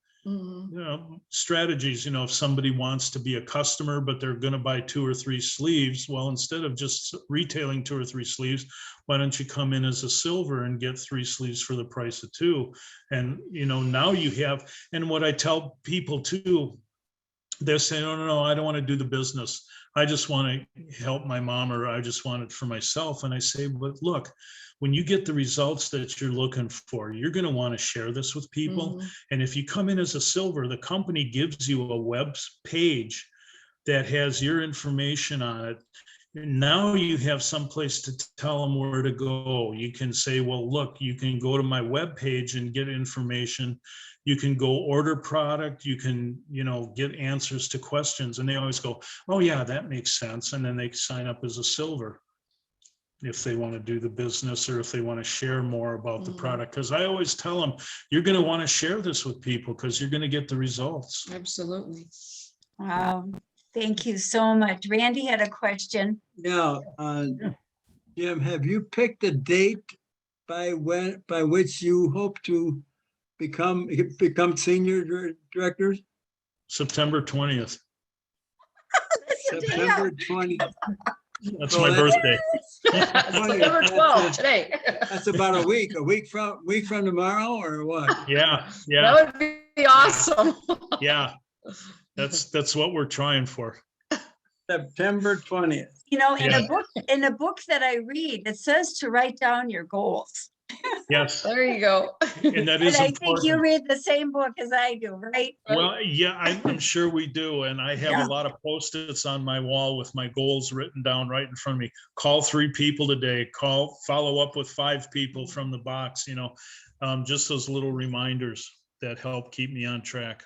strategies. If somebody wants to be a customer, but they're going to buy 2 or 3 sleeves, well, instead of just retailing 2 or 3 sleeves, why don't you come in as a silver and get 3 sleeves for the price of 2? And, now you have, and what I tell people too, they're saying, no, I don't want to do the business. I just want to help my mom, or I just want it for myself. And I say, but look, when you get the results that you're looking for, you're going to want to share this with people. And if you come in as a silver, the company gives you a web page that has your information on it. Now you have some place to tell them where to go. You can say, well, look, you can go to my web page and get information. You can go order product. You can, get answers to questions. And they always go, "Oh yeah, that makes sense." And then they sign up as a silver if they want to do the business, or if they want to share more about the product. Because I always tell them, you're going to want to share this with people because you're going to get the results. Absolutely. Wow. Thank you so much. Randy had a question. Yeah, Jim, have you picked a date by which you hope to become senior directors? September 20th. September 20th. That's my birthday. September 12th today. That's about a week from tomorrow, or what? Yeah. That would be awesome. Yeah. That's what we're trying for. September 20th. In a book that I read, it says to write down your goals. Yes. There you go. And that is And I important. think you read the same book as I do, right? Well, yeah, I'm sure we do. And I have a lot of Post-its on my wall with my goals written down right in front of me. Call 3 people today. Follow up with 5 people from the box, just those little reminders that help keep me on track.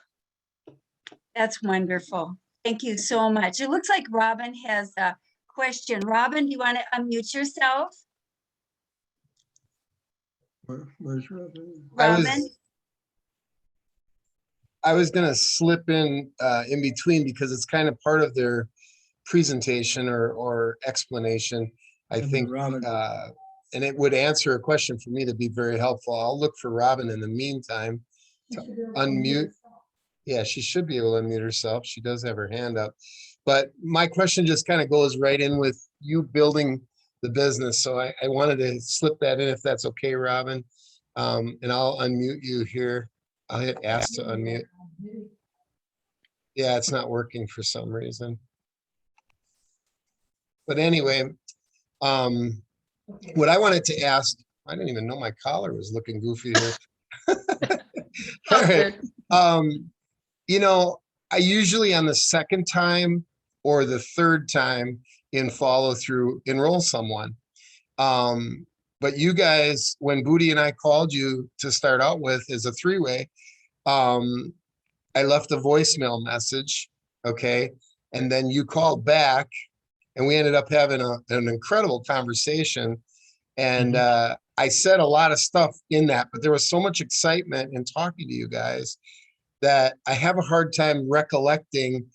That's wonderful. Thank you so much. It looks like Robin has a question. Robin, do you want to unmute yourself? Where's Robin? Robin? I was gonna slip in between because it's kind of part of their presentation or explanation. I think, Robin. and it would answer a question for me that'd be very helpful. I'll look for Robin in the meantime to unmute. Yeah, she should be able to unmute herself. She does have her hand up. But my question just kind of goes right in with you building the business. So I wanted to slip that in if that's okay, Robin. And I'll unmute you here. I'll hit ask to unmute. Yeah, it's not working for some reason. But anyway, what I wanted to ask, I didn't even know my collar was looking goofy here. All right. You know, I usually on the second time or the third time in follow through enroll someone. But you guys, when Booty and I called you to start out with as a three-way, I left a voicemail message. Okay. And then you called back and we ended up having an incredible conversation. And I said a lot of stuff in that, but there was so much excitement in talking to you guys that I have a hard time recollecting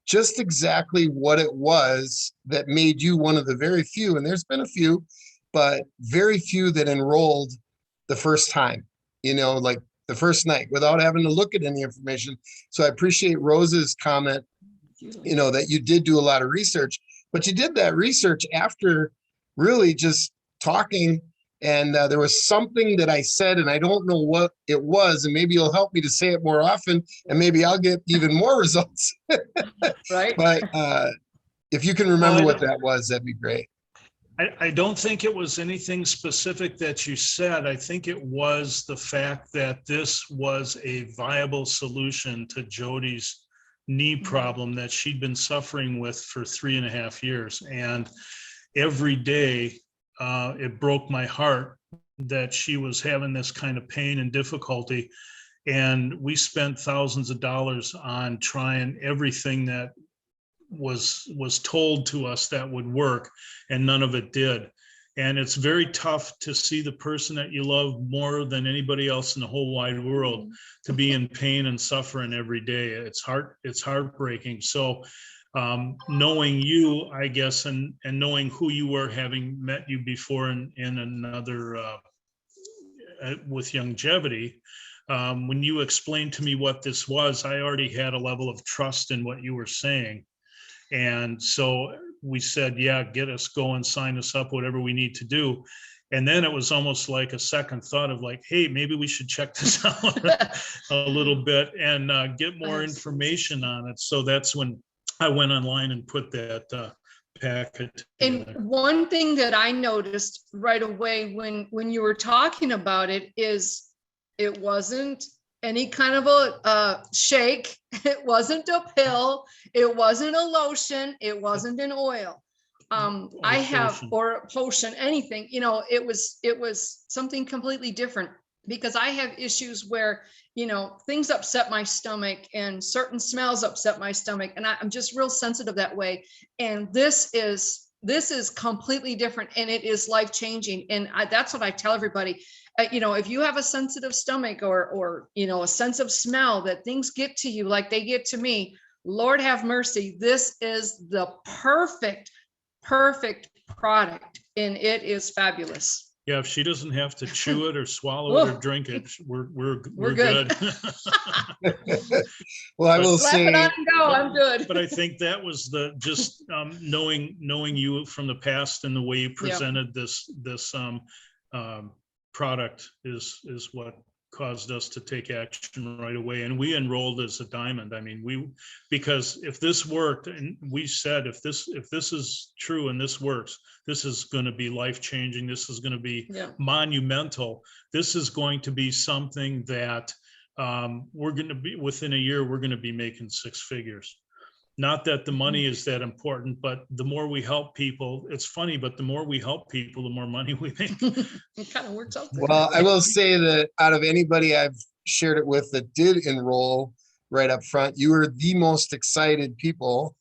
just exactly what it was that made you one of the very few, and there's been a few, but very few that enrolled the first time, you know, like the first night without having to look at any information. So I appreciate Rose's comment, you know, that you did do a lot of research, but you did that research after really just talking. And there was something that I said, and I don't know what it was, and maybe you'll help me to say it more often, and maybe I'll get even more results. Right. But if you can remember what that was, that'd be great. I don't think it was anything specific that you said. I think it was the fact that this was a viable solution to Jodi's knee problem that she'd been suffering with for 3.5 years. And every day, it broke my heart that she was having this kind of pain and difficulty. And we spent thousands of dollars on trying everything that was told to us that would work, and none of it did. And it's very tough to see the person that you love more than anybody else in the whole wide world to be in pain and suffering every day. It's heartbreaking. So knowing you, I guess, and knowing who you were, having met you before in another with Longevity, when you explained to me what this was, I already had a level of trust in what you were saying. And so we said, yeah, get us going, sign us up, whatever we need to do. And then it was almost like a second thought of like, hey, maybe we should check this out a little bit and get more information on it. So that's when I went online and put that packet together. And one thing that I noticed right away when you were talking about it is it wasn't any kind of a shake. It wasn't a pill. It wasn't a lotion. It wasn't an oil. I have, or a potion, anything, you know, it was something completely different, because I have issues where, you know, things upset my stomach and certain smells upset my stomach. And I'm just real sensitive that way. And this is completely different, and it is life-changing. And that's what I tell everybody. You know, if you have a sensitive stomach or, you know, a sense of smell that things get to you like they get to me, Lord have mercy. This is the perfect product, and it is fabulous. Yeah, if she doesn't have to chew it or swallow it or drink it, we're good. Well, I will Slap say, it on and go. I'm good. But I think that was the just knowing you from the past and the way you presented this product is what caused us to take action right away. And we enrolled as a diamond. I mean, because if this worked, and we said, if this is true and this works, this is going to be life-changing. This is going to be monumental. This is going to be something that we're going to be, within a year, we're going to be making 6 figures. Not that the money is that important, but the more we help people, it's funny, but the more we help people, the more money we make. It kind of works out there. well, I will say that out of anybody I've shared it with that did enroll right up front, you were the most excited people.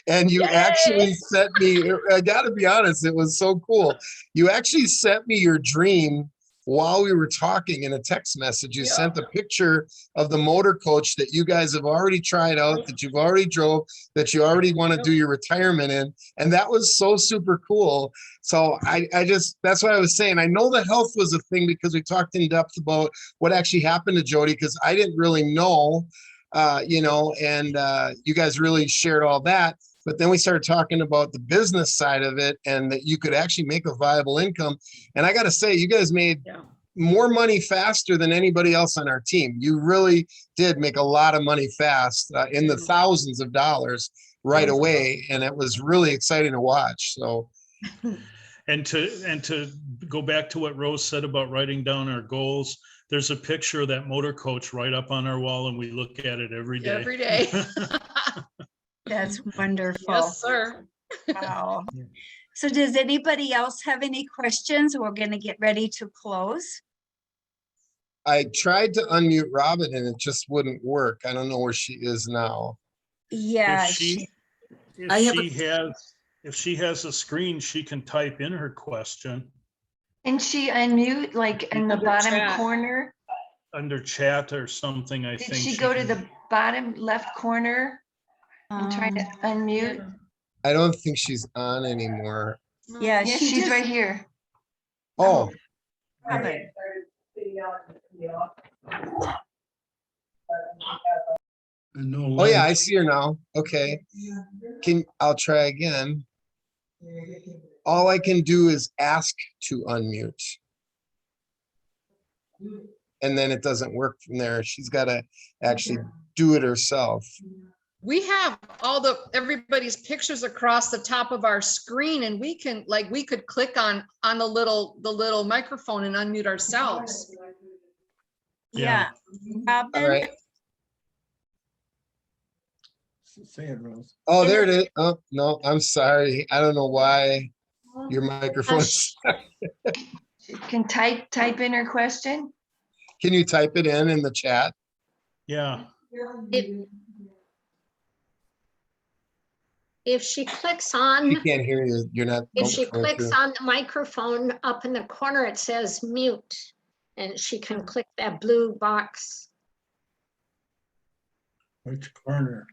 And you actually sent me, I got to be honest, it was so cool. You actually sent me your dream while we were talking in a text message. You sent a picture of the motor coach that you guys have already tried out, that you've already drove, that you already want to do your retirement in. And that was so super cool. So I just, that's what I was saying. I know the health was a thing because we talked in depth about what actually happened to Jodi, because I didn't really know, you know, and you guys really shared all that. But then we started talking about the business side of it, and that you could actually make a viable income. And I got to say, you guys made more money faster than anybody else on our team. You really did make a lot of money fast, in the thousands of dollars. right away, and it was really exciting to watch. So And to go back to what Rose said about writing down our goals, there's a picture of that motor coach right up on our wall, and we look at it every day. Every day. That's wonderful. Yes, sir. Wow. So does anybody else have any questions? We're going to get ready to close. I tried to unmute Robin and it just wouldn't work. I don't know where she is now. Yeah. If she has a screen, she can type in her question And she unmute like in the Under bottom chat. corner? under chat or something, I Did think. she go to can- the bottom left corner and try to unmute? I don't think she's on anymore. Yeah, Yes, she she's just, right here. Oh, okay. And no oh yeah, light. I see her now. Okay. I'll try again. All I can do is ask to unmute. And then it doesn't work from there. She's got to actually do it herself. We have everybody's pictures across the top of our screen, and we could click on the little microphone and unmute ourselves. Yeah. All Robin, right. Say it, Rose. Oh, there it is. Oh, no, I'm sorry. I don't know why your microphone. She can type in her question. Can you type it in the chat? Yeah, If she clicks She on, can't hear you. You're not. if she going clicks through. on the microphone up in the corner, it says mute. And she can click that blue box. Which corner?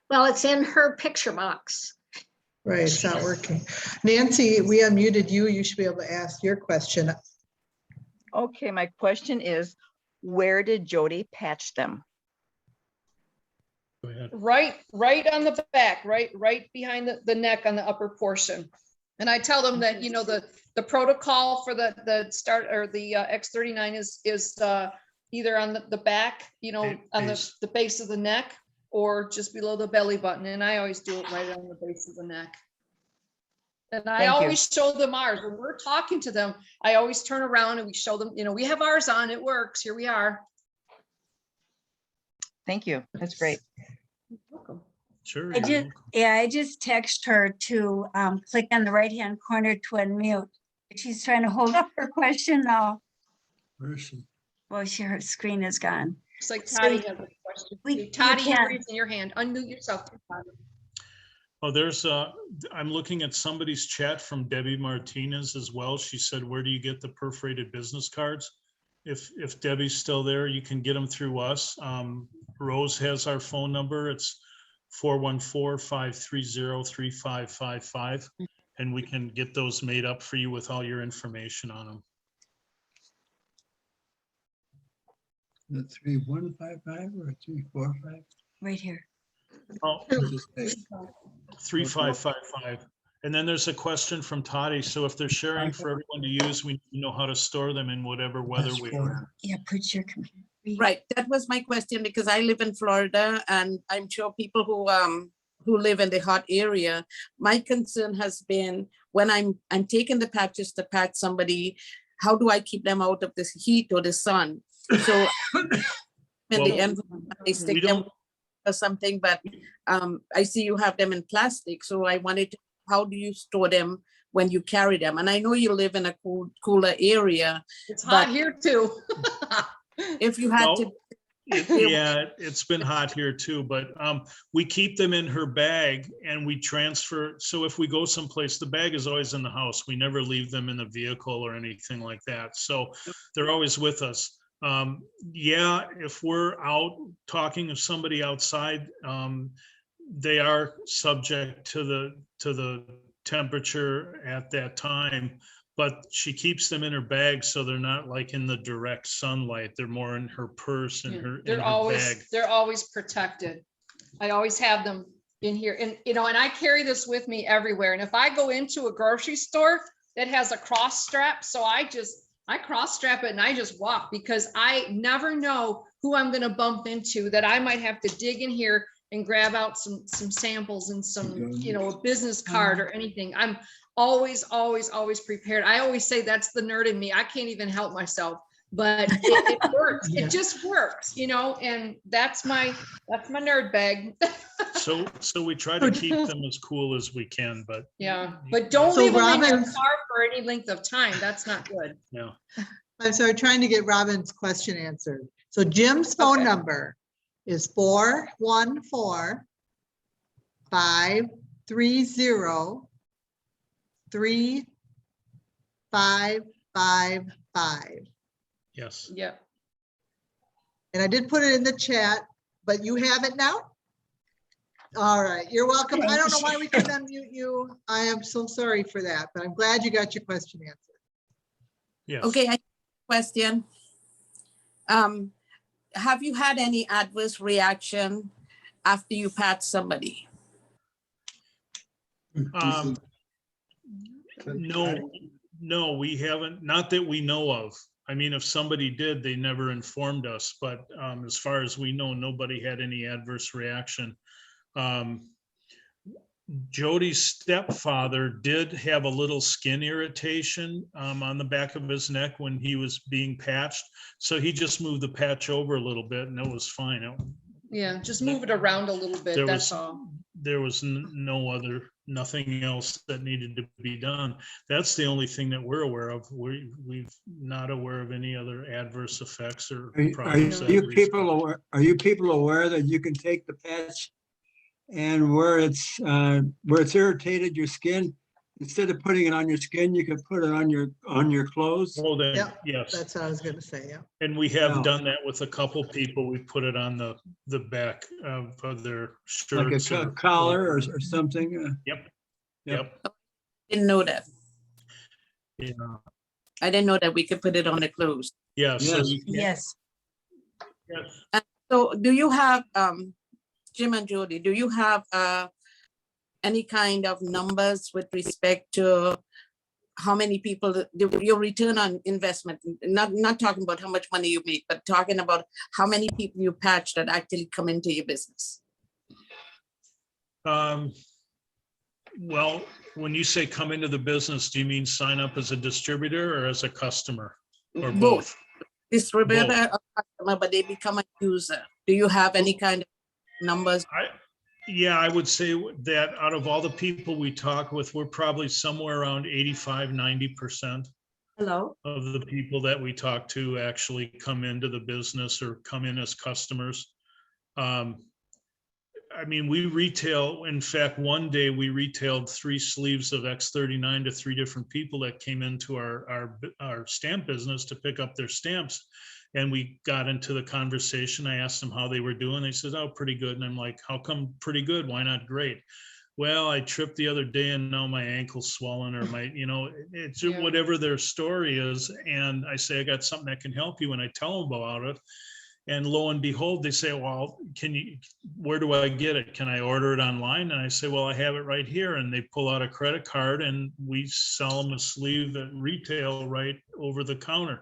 Well, it's in her picture box. Right, it's not working. Nancy, we unmuted you. You should be able to ask your question. Okay, my question is, where did Jodi patch them? go ahead. Right on the back, right behind the neck on the upper portion. And I tell them that, the protocol for the start or the X39 is either on the back, on the base of the neck or just below the belly button. And I always do it right on the base of the neck. And I Thank you. always show them ours. When we're talking to them, I always turn around and we show them, we have ours on, it works. Here we are. Thank you. That's great. Welcome. Sure. I you're just, welcome. yeah, I just text her to click on the right-hand corner to unmute. She's trying to hold up her question now. Where is she? Well, her screen is gone. Looks like So Toddy has a question. you Toddy, you're can't- raising your hand. Unmute yourself. Toddy. Oh, I'm looking at somebody's chat from Debbie Martinez as well. She said, where do you get the perforated business cards? If Debbie's still there, you can get them through us. Rose has our phone number. It's 414-530-3555. And we can get those made up for you with all your information on them. The 3155 or 345? Right here. Oh, Just say- 3555. And then there's a question from Toddy. So if they're sharing for everyone to use, we know how to store them in whatever weather That's we four. are. Yeah, put your computer. Right, that was my question because I live in Florida and I'm sure people who live in the hot area, my concern has been when I'm taking the patches to patch somebody, how do I keep them out of this heat or the sun? So in the Well, end, I stick we them don't- or something, but I see you have them in plastic. So I wanted to, how do you store them when you carry them? And I know you live in a cooler area. It's hot But- here too. If you had to, Yeah, it's been hot here too, but we keep them in her bag and we transfer. So if we go someplace, the bag is always in the house. We never leave them in the vehicle or anything like that. So they're always with us. Yeah, if we're out talking to somebody outside, they are subject to the temperature at that time. But she keeps them in her bag, so they're not like in the direct sunlight. They're more in her purse and in They're her bag. always protected. I always have them in here and, and I carry this with me everywhere. And if I go into a grocery store that has a cross strap, so I cross strap it and I just walk because I never know who I'm going to bump into that I might have to dig in here and grab out some samples and some, you know, a business card or anything. I'm always prepared. I always say that's the nerd in me. I can't even help myself, but it works. Yeah. It just works, you know, and that's my nerd bag. So we try to keep them as cool as we can, but Yeah, but don't So leave them in your Robin's- car for any length of time. That's not good. yeah. I'm sorry, trying to get Robin's question answered. So Jim's phone Okay. number is 414-530-3555. Yes. Yep. And I did put it in the chat, but you have it now? All right, you're welcome. I don't know why we couldn't unmute you. I am so sorry for that, but I'm glad you got your question answered. Yes. Okay, I have a question. Have you had any adverse reaction after you pat somebody? No, we haven't, not that we know of. I mean, if somebody did, they never informed us, but as far as we know, nobody had any adverse reaction. Jodi's stepfather did have a little skin irritation on the back of his neck when he was being patched. So he just moved the patch over a little bit and it was fine. Yeah, just move it around a little bit. That's all. There was nothing else that needed to be done. That's the only thing that we're aware of. We're not aware of any other adverse effects or problems. Are you people aware that you can take the patch and where it's irritated your skin, instead of putting it on your skin, you can put it on your clothes? Well, then, Yeah, yes. That's what I was gonna say, yeah. And we have Yeah. done that with a couple people. We put it on the back of their Like shirts. a collar or something? Yep. Didn't know that. Yeah. I didn't know that we could put it on the clothes. Yeah. So Yes. you can- Yes. yes. So do you have, Jim and Jodi, do you have any kind of numbers with respect to how many people, your return on investment, not talking about how much money you make, but talking about how many people you patch that actually come into your business? Well, when you say come into the business, do you mean sign up as a distributor or as a customer or both? Distributor or customer, but they become a user. Do you have any kind of numbers? Yeah, I would say that out of all the people we talk with, we're probably somewhere around 85-90% Hello? of the people that we talk to actually come into the business or come in as customers. I mean, we retail, in fact, one day we retailed 3 sleeves of X39 to 3 different people that came into our stamp business to pick up their stamps. And we got into the conversation. I asked them how they were doing. They said, oh, pretty good. And I'm like, how come pretty good? Why not great? Well, I tripped the other day and now my ankle's swollen, or my, it's Yeah. whatever their story is. And I say, I got something that can help you. And I tell them about it. And lo and behold, they say, well, where do I get it? Can I order it online? And I say, well, I have it right here. And they pull out a credit card and we sell them a sleeve at retail right over the counter.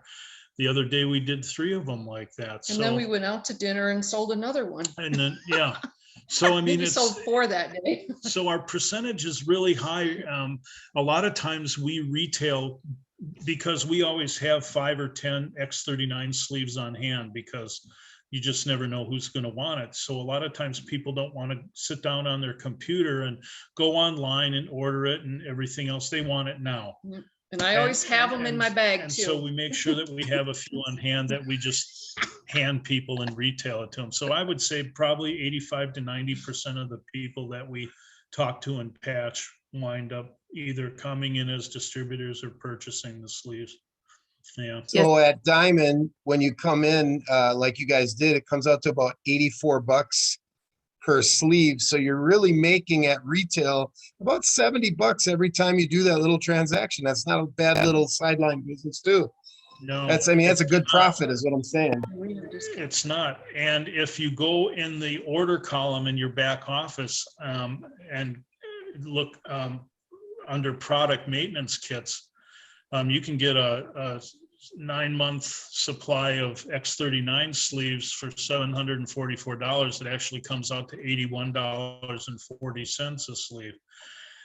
The other day we did 3 of them like that. And then we went out to dinner and sold another one. And then, yeah. So, I mean, We sold 4 that day. So our percentage is really high. A lot of times we retail because we always have 5 or 10 X39 sleeves on hand because you just never know who's going to want it. So a lot of times people don't want to sit down on their computer and go online and order it and everything else. They want it now. And I always have them in my bag And too. so we make sure that we have a few on hand that we just hand people and retail it to them. So I would say probably 85-90% of the people that we talk to and patch wind up either coming in as distributors or purchasing the sleeves. Yeah. So at Diamond, when you come in, like you guys did, it comes out to about $84 per sleeve. So you're really making at retail about $70 every time you do that little transaction. That's not a bad little sideline business too. No. That's a good profit is what I'm saying. It's not. And if you go in the order column in your back office and look under product maintenance kits, you can get a 9-month supply of X39 sleeves for $744. It actually comes out to $81.40 a sleeve.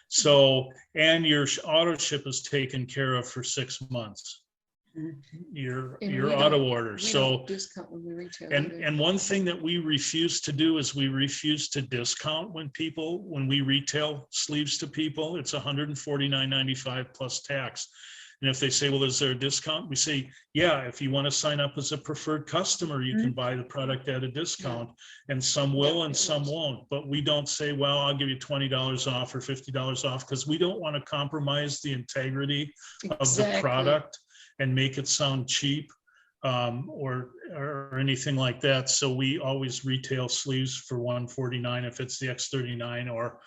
So, and your auto ship is taken care of for 6 months. Your auto order. So, Discount when we retail. and one thing that we refuse to do is we refuse to discount when we retail sleeves to people. It's $149.95 plus tax. And if they say, well, is there a discount? We say, yeah, if you want to sign up as a preferred customer, you can buy the product at a discount. And some will and some won't. But we don't say, well, I'll give you $20 off or $50 off, because we don't want to compromise the integrity of the product and make it sound cheap or anything like that. So we always retail sleeves for $149 if it's the X39 or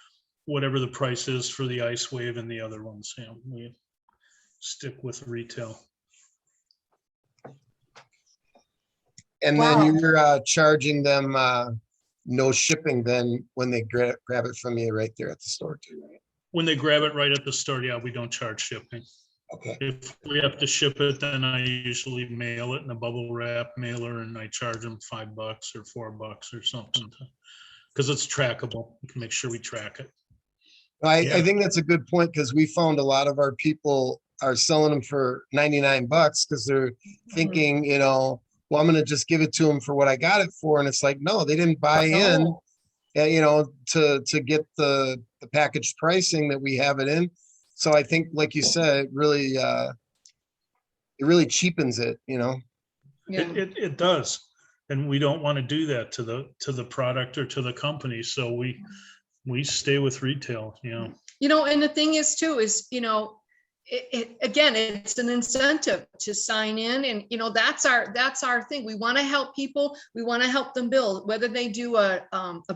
whatever the price is for the IceWave and the other ones. You know, we stick with retail. And Wow. then you're charging them no shipping then when they grab it from you right there at the store too, right? When they grab it right at the store, yeah, we don't charge shipping. Okay. If we have to ship it, then I usually mail it in a bubble wrap mailer, and I charge them $5 or $4 or something, because it's trackable. We can make sure we track it. I think that's a good point, because we found a lot of our people are selling them for 99 bucks because they're thinking, you know, well, I'm going to just give it to them for what I got it for. And it's like, no, they didn't buy in, you know, to get the packaged pricing that we have it in. So I think, like you said, it really cheapens it, you know? Yeah. It does. And we don't want to do that to the product or to the company. So we stay with retail, you know. You know, and the thing is too, is, you know, again, it's an incentive to sign in, and, you know, that's our thing. We want to help people. We want to help them build, whether they do a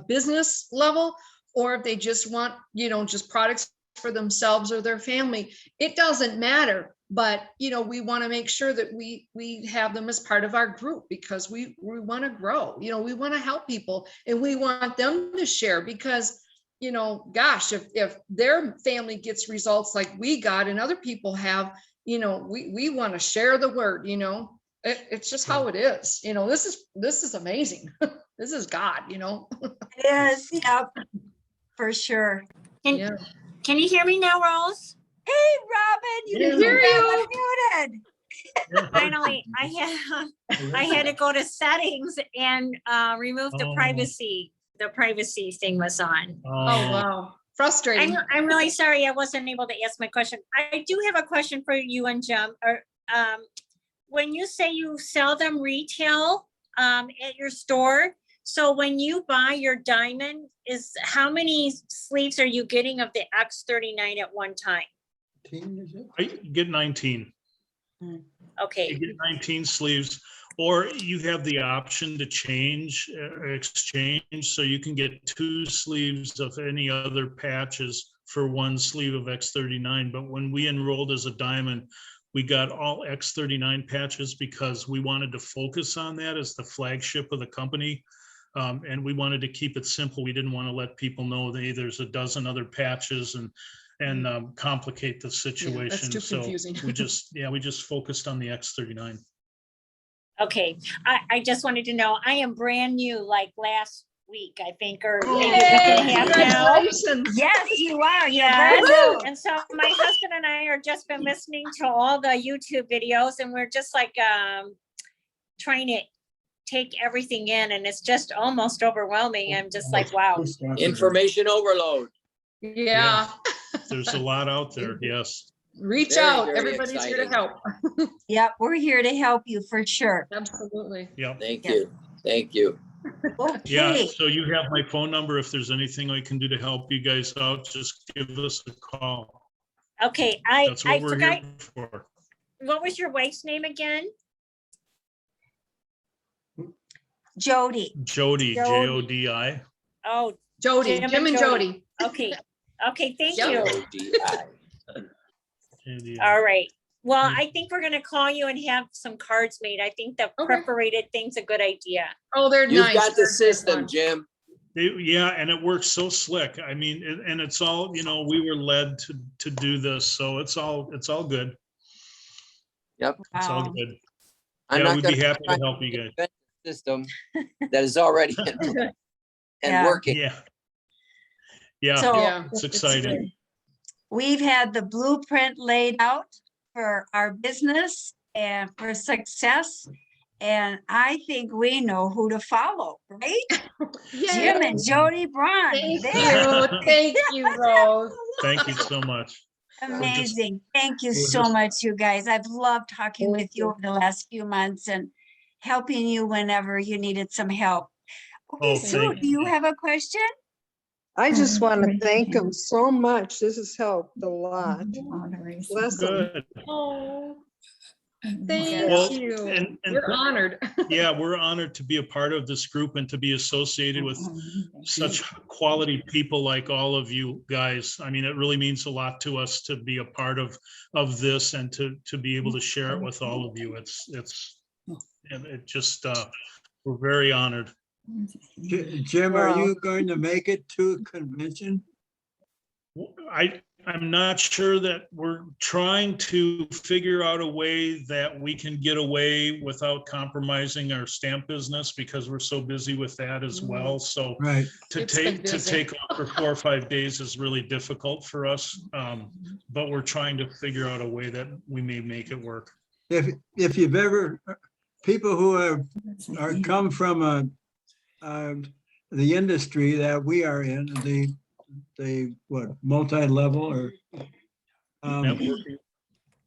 business level, or if they just want, you know, just products for themselves or their family. It doesn't matter. But, you know, we want to make sure that we have them as part of our group, because we want to grow. You know, we want to help people, and we want them to share, because, you know, gosh, if their family gets results like we got and other people have, you know, we want to share the word. You know, it's just how it is. You know, this is amazing. This is God, you know. It is, yeah, for sure. Can you hear me now, Rose? Hey, Robin, you Yeah. can hear you. Unmuted. Finally, I had to go to settings and remove the privacy. The privacy thing was on. Oh, wow. Frustrating. I'm really sorry I wasn't able to ask my question. I do have a question for you and Jim. When you say you sell them retail at your store, so when you buy your diamond, how many sleeves are you getting of the X39 at one time? I get 19. Okay. You get 19 sleeves, or you have the option to exchange. So you can get 2 sleeves of any other patches for 1 sleeve of X39. But when we enrolled as a diamond, we got all X39 patches because we wanted to focus on that as the flagship of the company. And we wanted to keep it simple. We didn't want to let people know that there's a dozen other patches and complicate the situation. Yeah, that's too confusing. we just focused on the X39. Okay, I just wanted to know, I am brand new, like last week, I think, or maybe a week Yay, and a half now. congratulations. Yes, you are. You're Yeah, brand new. and so my husband and I are just been listening to all the YouTube videos, and we're just like trying to take everything in, and it's just almost overwhelming. I'm just like, wow. Information overload. Yeah. There's a lot out there. Yes. Reach Very, out. very Everybody's here to exciting. help. Yep, we're here to help you for sure. Absolutely. Yeah. Thank you. Thank you. Yeah. Okay. So you have my phone number. If there's anything I can do to help you guys out, just give us a call. Okay, That's what I we're forgot, here for. what was your wife's name again? Jodi. Jodi, Jodi. Oh, Jodi, Jim and Jodi. Okay, okay, thank Yep. you. Jodi. All right. Well, I think we're gonna call you and have some cards made. I think the Okay. perforated thing's a good idea. Oh, they're You've nice. got the They're good system, fun. Jim. Yeah, and it works so slick. I mean, and it's all, you know, we were led to do this, so it's all good. Yep. It's all Wow. good. I'm Yeah, not we'd be gonna happy try to help you guys. invent a system that is already in place and Yeah. working. Yeah. Yeah, So Yeah. it's exciting. we've had the blueprint laid out for our business and for success. And I think we know who to follow, right? Jim and Jodi Braun. Thank There. you. Thank you, Rose. Thank you so much. Amazing. Thank you we're so just- much, you guys. I've loved talking with Thank you you. over the last few months and helping you whenever you needed some help. Okay, Oh, Sue, thank do you have a question? I just want to thank them so much. This has helped a lot. Bless them. Good. Oh, Well, thank you. and- We're honored. Yeah, we're honored to be a part of this group and to be associated with such quality people like all of you guys. I mean, it really means a lot to us to be a part of this and to be able to share it with all of you. It just, we're very honored. Jim, are Wow. you going to make it to a convention? I'm not sure that we're trying to figure out a way that we can get away without compromising our stamp business because we're so busy with that as well. So Right. to It's been take busy. off for 4 or 5 days is really difficult for us. But we're trying to figure out a way that we may make it work. If you've ever, people who are come from the industry that we are in, the what, multi-level or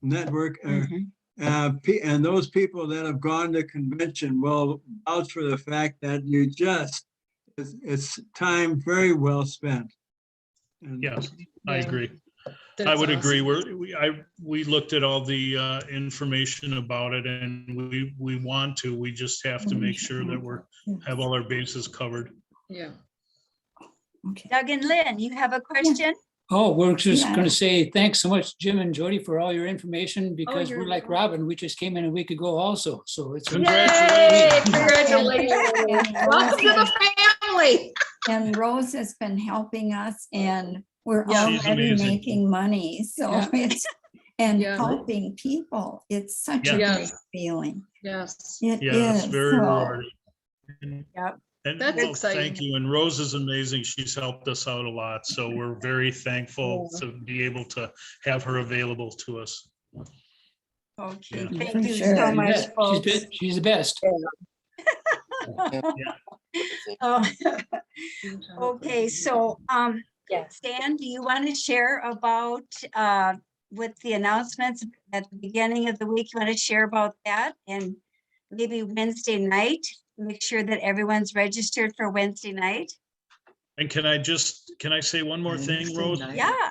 network, and those people that have gone to convention will vouch for the fact that it's time very well spent. And Yes, I Yeah. agree. I That's would agree. awesome. We looked at all the information about it and we want to, we just have to make sure that have all our bases covered. Yeah. Doug and Lynn, you have a question? Oh, we're just going to say thanks so much, Jim and Jodi, for all your information because you're we're like Robin. We just came in a week ago also. So it's Yay! Congratulations. Congratulations. Welcome to the family. And Rose has been helping us and we're Yeah. She's already amazing. making money. So Yeah. it's, and Yeah. helping people. It's such a Yes. great feeling. Yes. It Yeah, it's is. very So, rewarding. Yep. And That's well, exciting. thank you. And Rose is amazing. She's helped us out a lot. So we're very thankful to be able to have her available to us. Okay, Yeah. thank you Sure. so much, folks. She's the best. Oh, okay, so, Stan, do you want to share about, with the announcements at the beginning of the week, you want to share about that? And maybe Wednesday night, make sure that everyone's registered for Wednesday night? And can I say one more thing, Rose?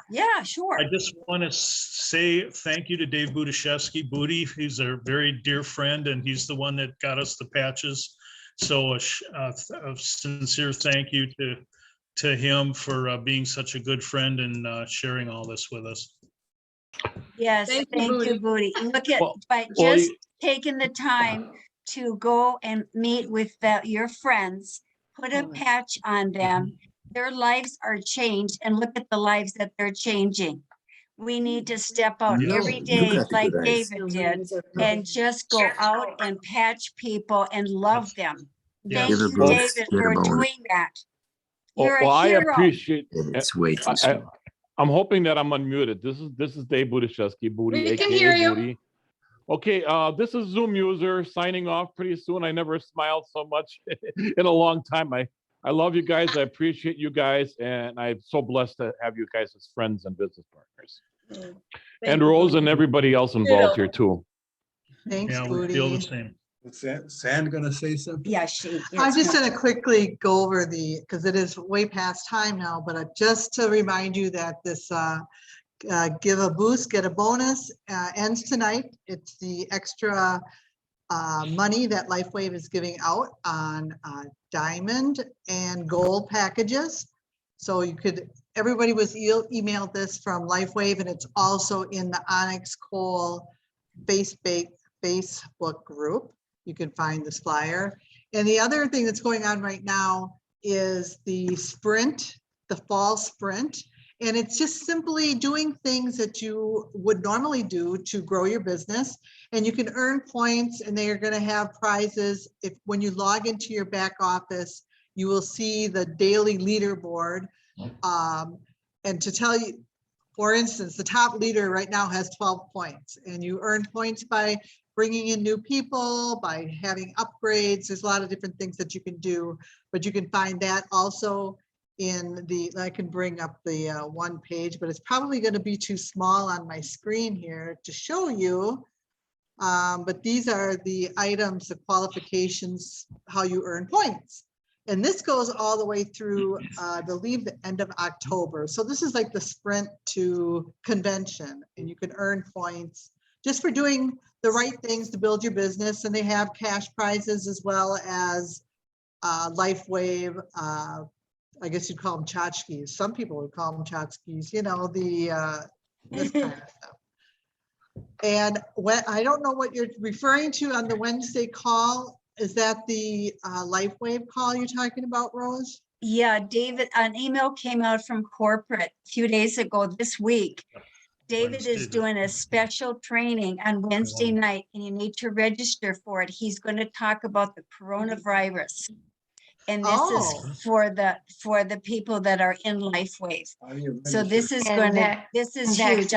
Yeah, sure. I just want to say thank you to Dave Budashevsky. Booty, he's a very dear friend and he's the one that got us the patches. So a sincere thank you to him for being such a good friend and sharing all this with us. Yes, Thank thank you, you, Booty. Look at, Well- but well, just taking the time to go and meet with your friends, put a patch on them. Their lives are changed and look at the lives that they're changing. We need to step out Yeah. every day like David did and just go out and patch people and love them. Yeah. Thank you, David, for doing that. You're Well, a I hero. appreciate. It's way too soon. I'm hoping that I'm unmuted. This is Dave Budashevsky, Booty, We can aka hear you. Booty. Okay, this is Zoom user signing off pretty soon. I never smiled so much in a long time. I love you guys. I appreciate you guys, and I'm so blessed to have you guys as friends and business partners. And Rose and everybody else involved here too. Thanks, Yeah, we feel the Booty. same. Is Sand gonna say something? Yeah, she. I'm just gonna quickly go over because it is way past time now, but just to remind you that this Give a Boost, Get a Bonus ends tonight. It's the extra money that LifeWave is giving out on diamond and gold packages. So everybody was emailed this from LifeWave, and it's also in the ONYX COALE Facebook group. You can find this flyer. And the other thing that's going on right now is the sprint, the fall sprint. And it's just simply doing things that you would normally do to grow your business. And you can earn points, and they are going to have prizes. If when you log into your back office, you will see the daily leaderboard. And to tell you, for instance, the top leader right now has 12 points, and you earn points by bringing in new people, by having upgrades. There's a lot of different things that you can do, but you can find that also in the, I can bring up the one page, but it's probably going to be too small on my screen here to show you. But these are the items, the qualifications, how you earn points. And this goes all the way through, I believe, the end of October. So this is like the sprint to convention, and you can earn points just for doing the right things to build your business. And they have cash prizes as well as LifeWave. I guess you'd call them tchotchkes. Some people would call them tchotchkes, you know, this kind of stuff. And when, I don't know what you're referring to on the Wednesday call. Is that the LifeWave call you're talking about, Rose? Yeah, David, an email came out from corporate a few days ago this week. David is doing a special training on Wednesday night, and you need to register for it. He's going to talk about the coronavirus. And this is for the people that are in LifeWave. So this is this is huge.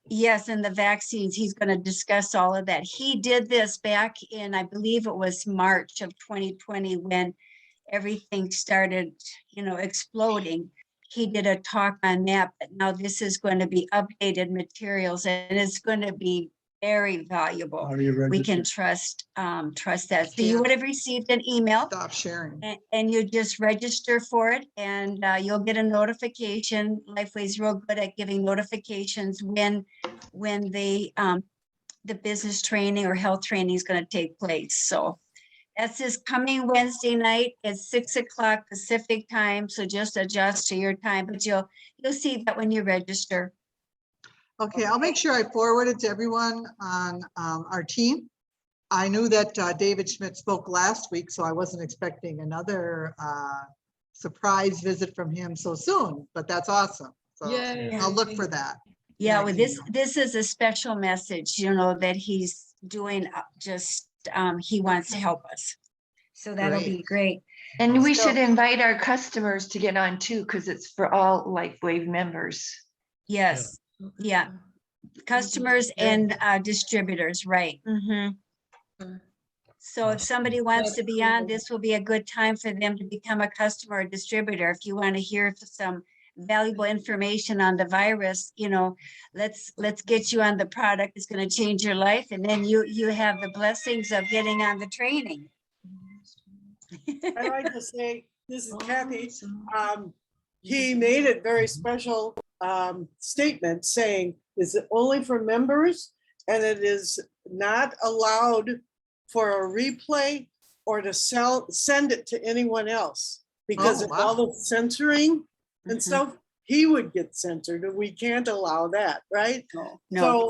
Yes, and the vaccines, he's going to discuss all of that. He did this back in, I believe it was March of 2020 when everything started, you know, exploding. He did a talk on that, but now this is going to be updated materials, and it's going to be very valuable. We can trust that. So you would have received an email. Stop sharing. And you just register for it, and you'll get a notification. LifeWave's real good at giving notifications when the business training or health training is going to take place. So that's this coming Wednesday night at 6 o'clock Pacific time. So just adjust to your time, but you'll see that when you register. Okay, I'll make sure I forward it to everyone on our team. I knew that David Schmidt spoke last week, so I wasn't expecting another surprise visit from him so soon, but that's awesome. So I'll look for that. Yeah, well, this is a special message, you know, that he's doing he wants to help us. So that'll be great. And we should invite our customers to get on too, because it's for all LifeWave members. Yes. Yeah, customers and distributors, right? So if somebody wants to be on, this will be a good time for them to become a customer or distributor. If you want to hear some valuable information on the virus, you know, let's get you on the product. It's going to change your life, and then you have the blessings of getting on the training. I'd like to say, this is Kathy. He made it very special statement saying, is it only for members, and it is not allowed for a replay or to send it to anyone else, because of all the censoring and stuff. He would get censored, and we can't allow that, right? No, so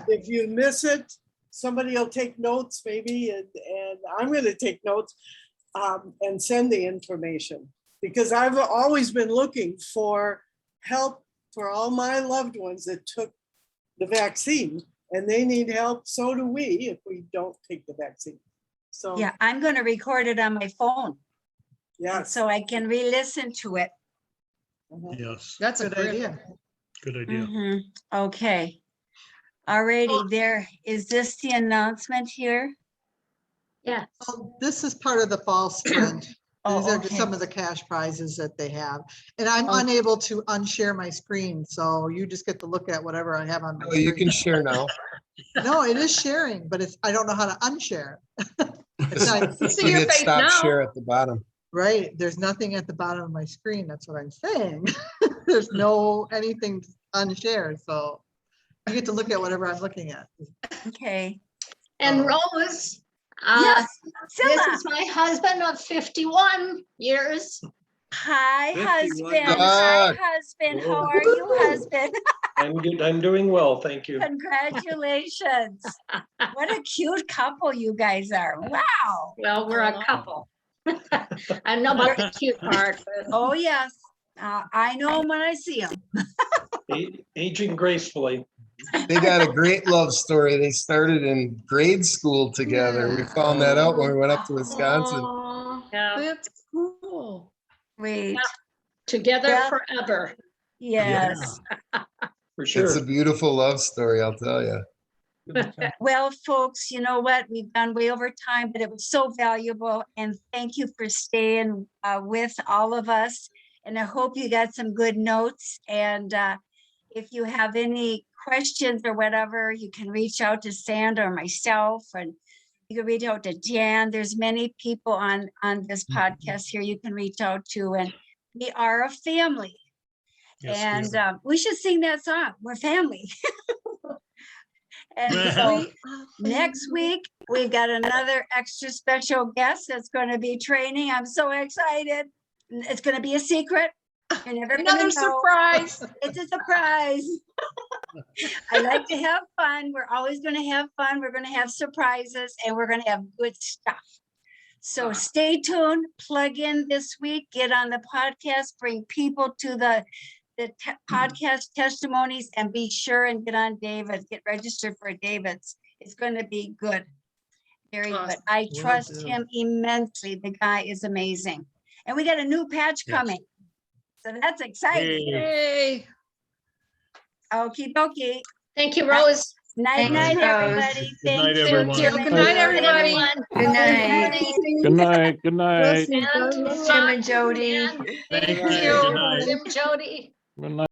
if you miss it, somebody will take notes maybe, and I'm going to take notes and send the information, because I've always been looking for help for all my loved ones that took the vaccine, and they need help. So do we if we don't take the vaccine. So yeah, I'm going to record it on my phone. Yeah, so I can re-listen to it. Yes, That's a good idea. Good idea. Okay. Alrighty, there. Is this the announcement here? Yeah. This is part of the fall sprint. These are some of the cash prizes that they have. And I'm unable to unshare my screen, so you just get to look at whatever I have on my screen. You can share now. No, it is sharing, but I don't know how to unshare. You hit stop share at the bottom. Right, there's nothing at the bottom of my screen. That's what I'm saying. There's no anything to unshare, so you get to look at whatever I'm looking at. Okay. And Rose, yes, this is my husband of 51 years. Hi, 51. husband. Hi, husband. How are you, husband? I'm good. I'm doing well, thank you. Congratulations. What a cute couple you guys are. Wow. Well, we're a couple. I know about the cute part. But... Oh, yes. I know them when I see them. Aging gracefully. They got a great love story. They started in grade school together. We found that out when we went up to Wisconsin. Aw, Yeah. that's cool. Wait, Together Yeah. forever. yes. For It's sure. a beautiful love story, I'll tell you. Well, folks, you know what? We've gone way over time, but it was so valuable. And thank you for staying with all of us. And I hope you got some good notes. And if you have any questions or whatever, you can reach out to Sandra or myself, and you can reach out to Jan. There's many people on this podcast here you can reach out to, and we are a family. Yes, we And we should sing that song. We're family. And so next week, we've got another extra special guest that's going to be training. I'm so excited. It's going to be a secret. You're never gonna Another know. surprise. It's a surprise. I like to have fun. We're always going to have fun. We're going to have surprises, and we're going to have good stuff. So stay tuned, plug in this week, get on the podcast, bring people to the podcast testimonies, and be sure and get on David, get registered for David's. It's going to be good. Very good. I Will trust do. him immensely. The guy is amazing. And we got a new patch Yes. coming. So that's exciting. Yay. Okie dokie. Thank you, Rose. Night, Thanks, night, Rose. everybody. Good night, Thank you. everyone. Thank you. Good night, everybody. Good night. Good night. Good night. And Jim and Jody. Thank you. you. Good night. Jim, Jody. Good night.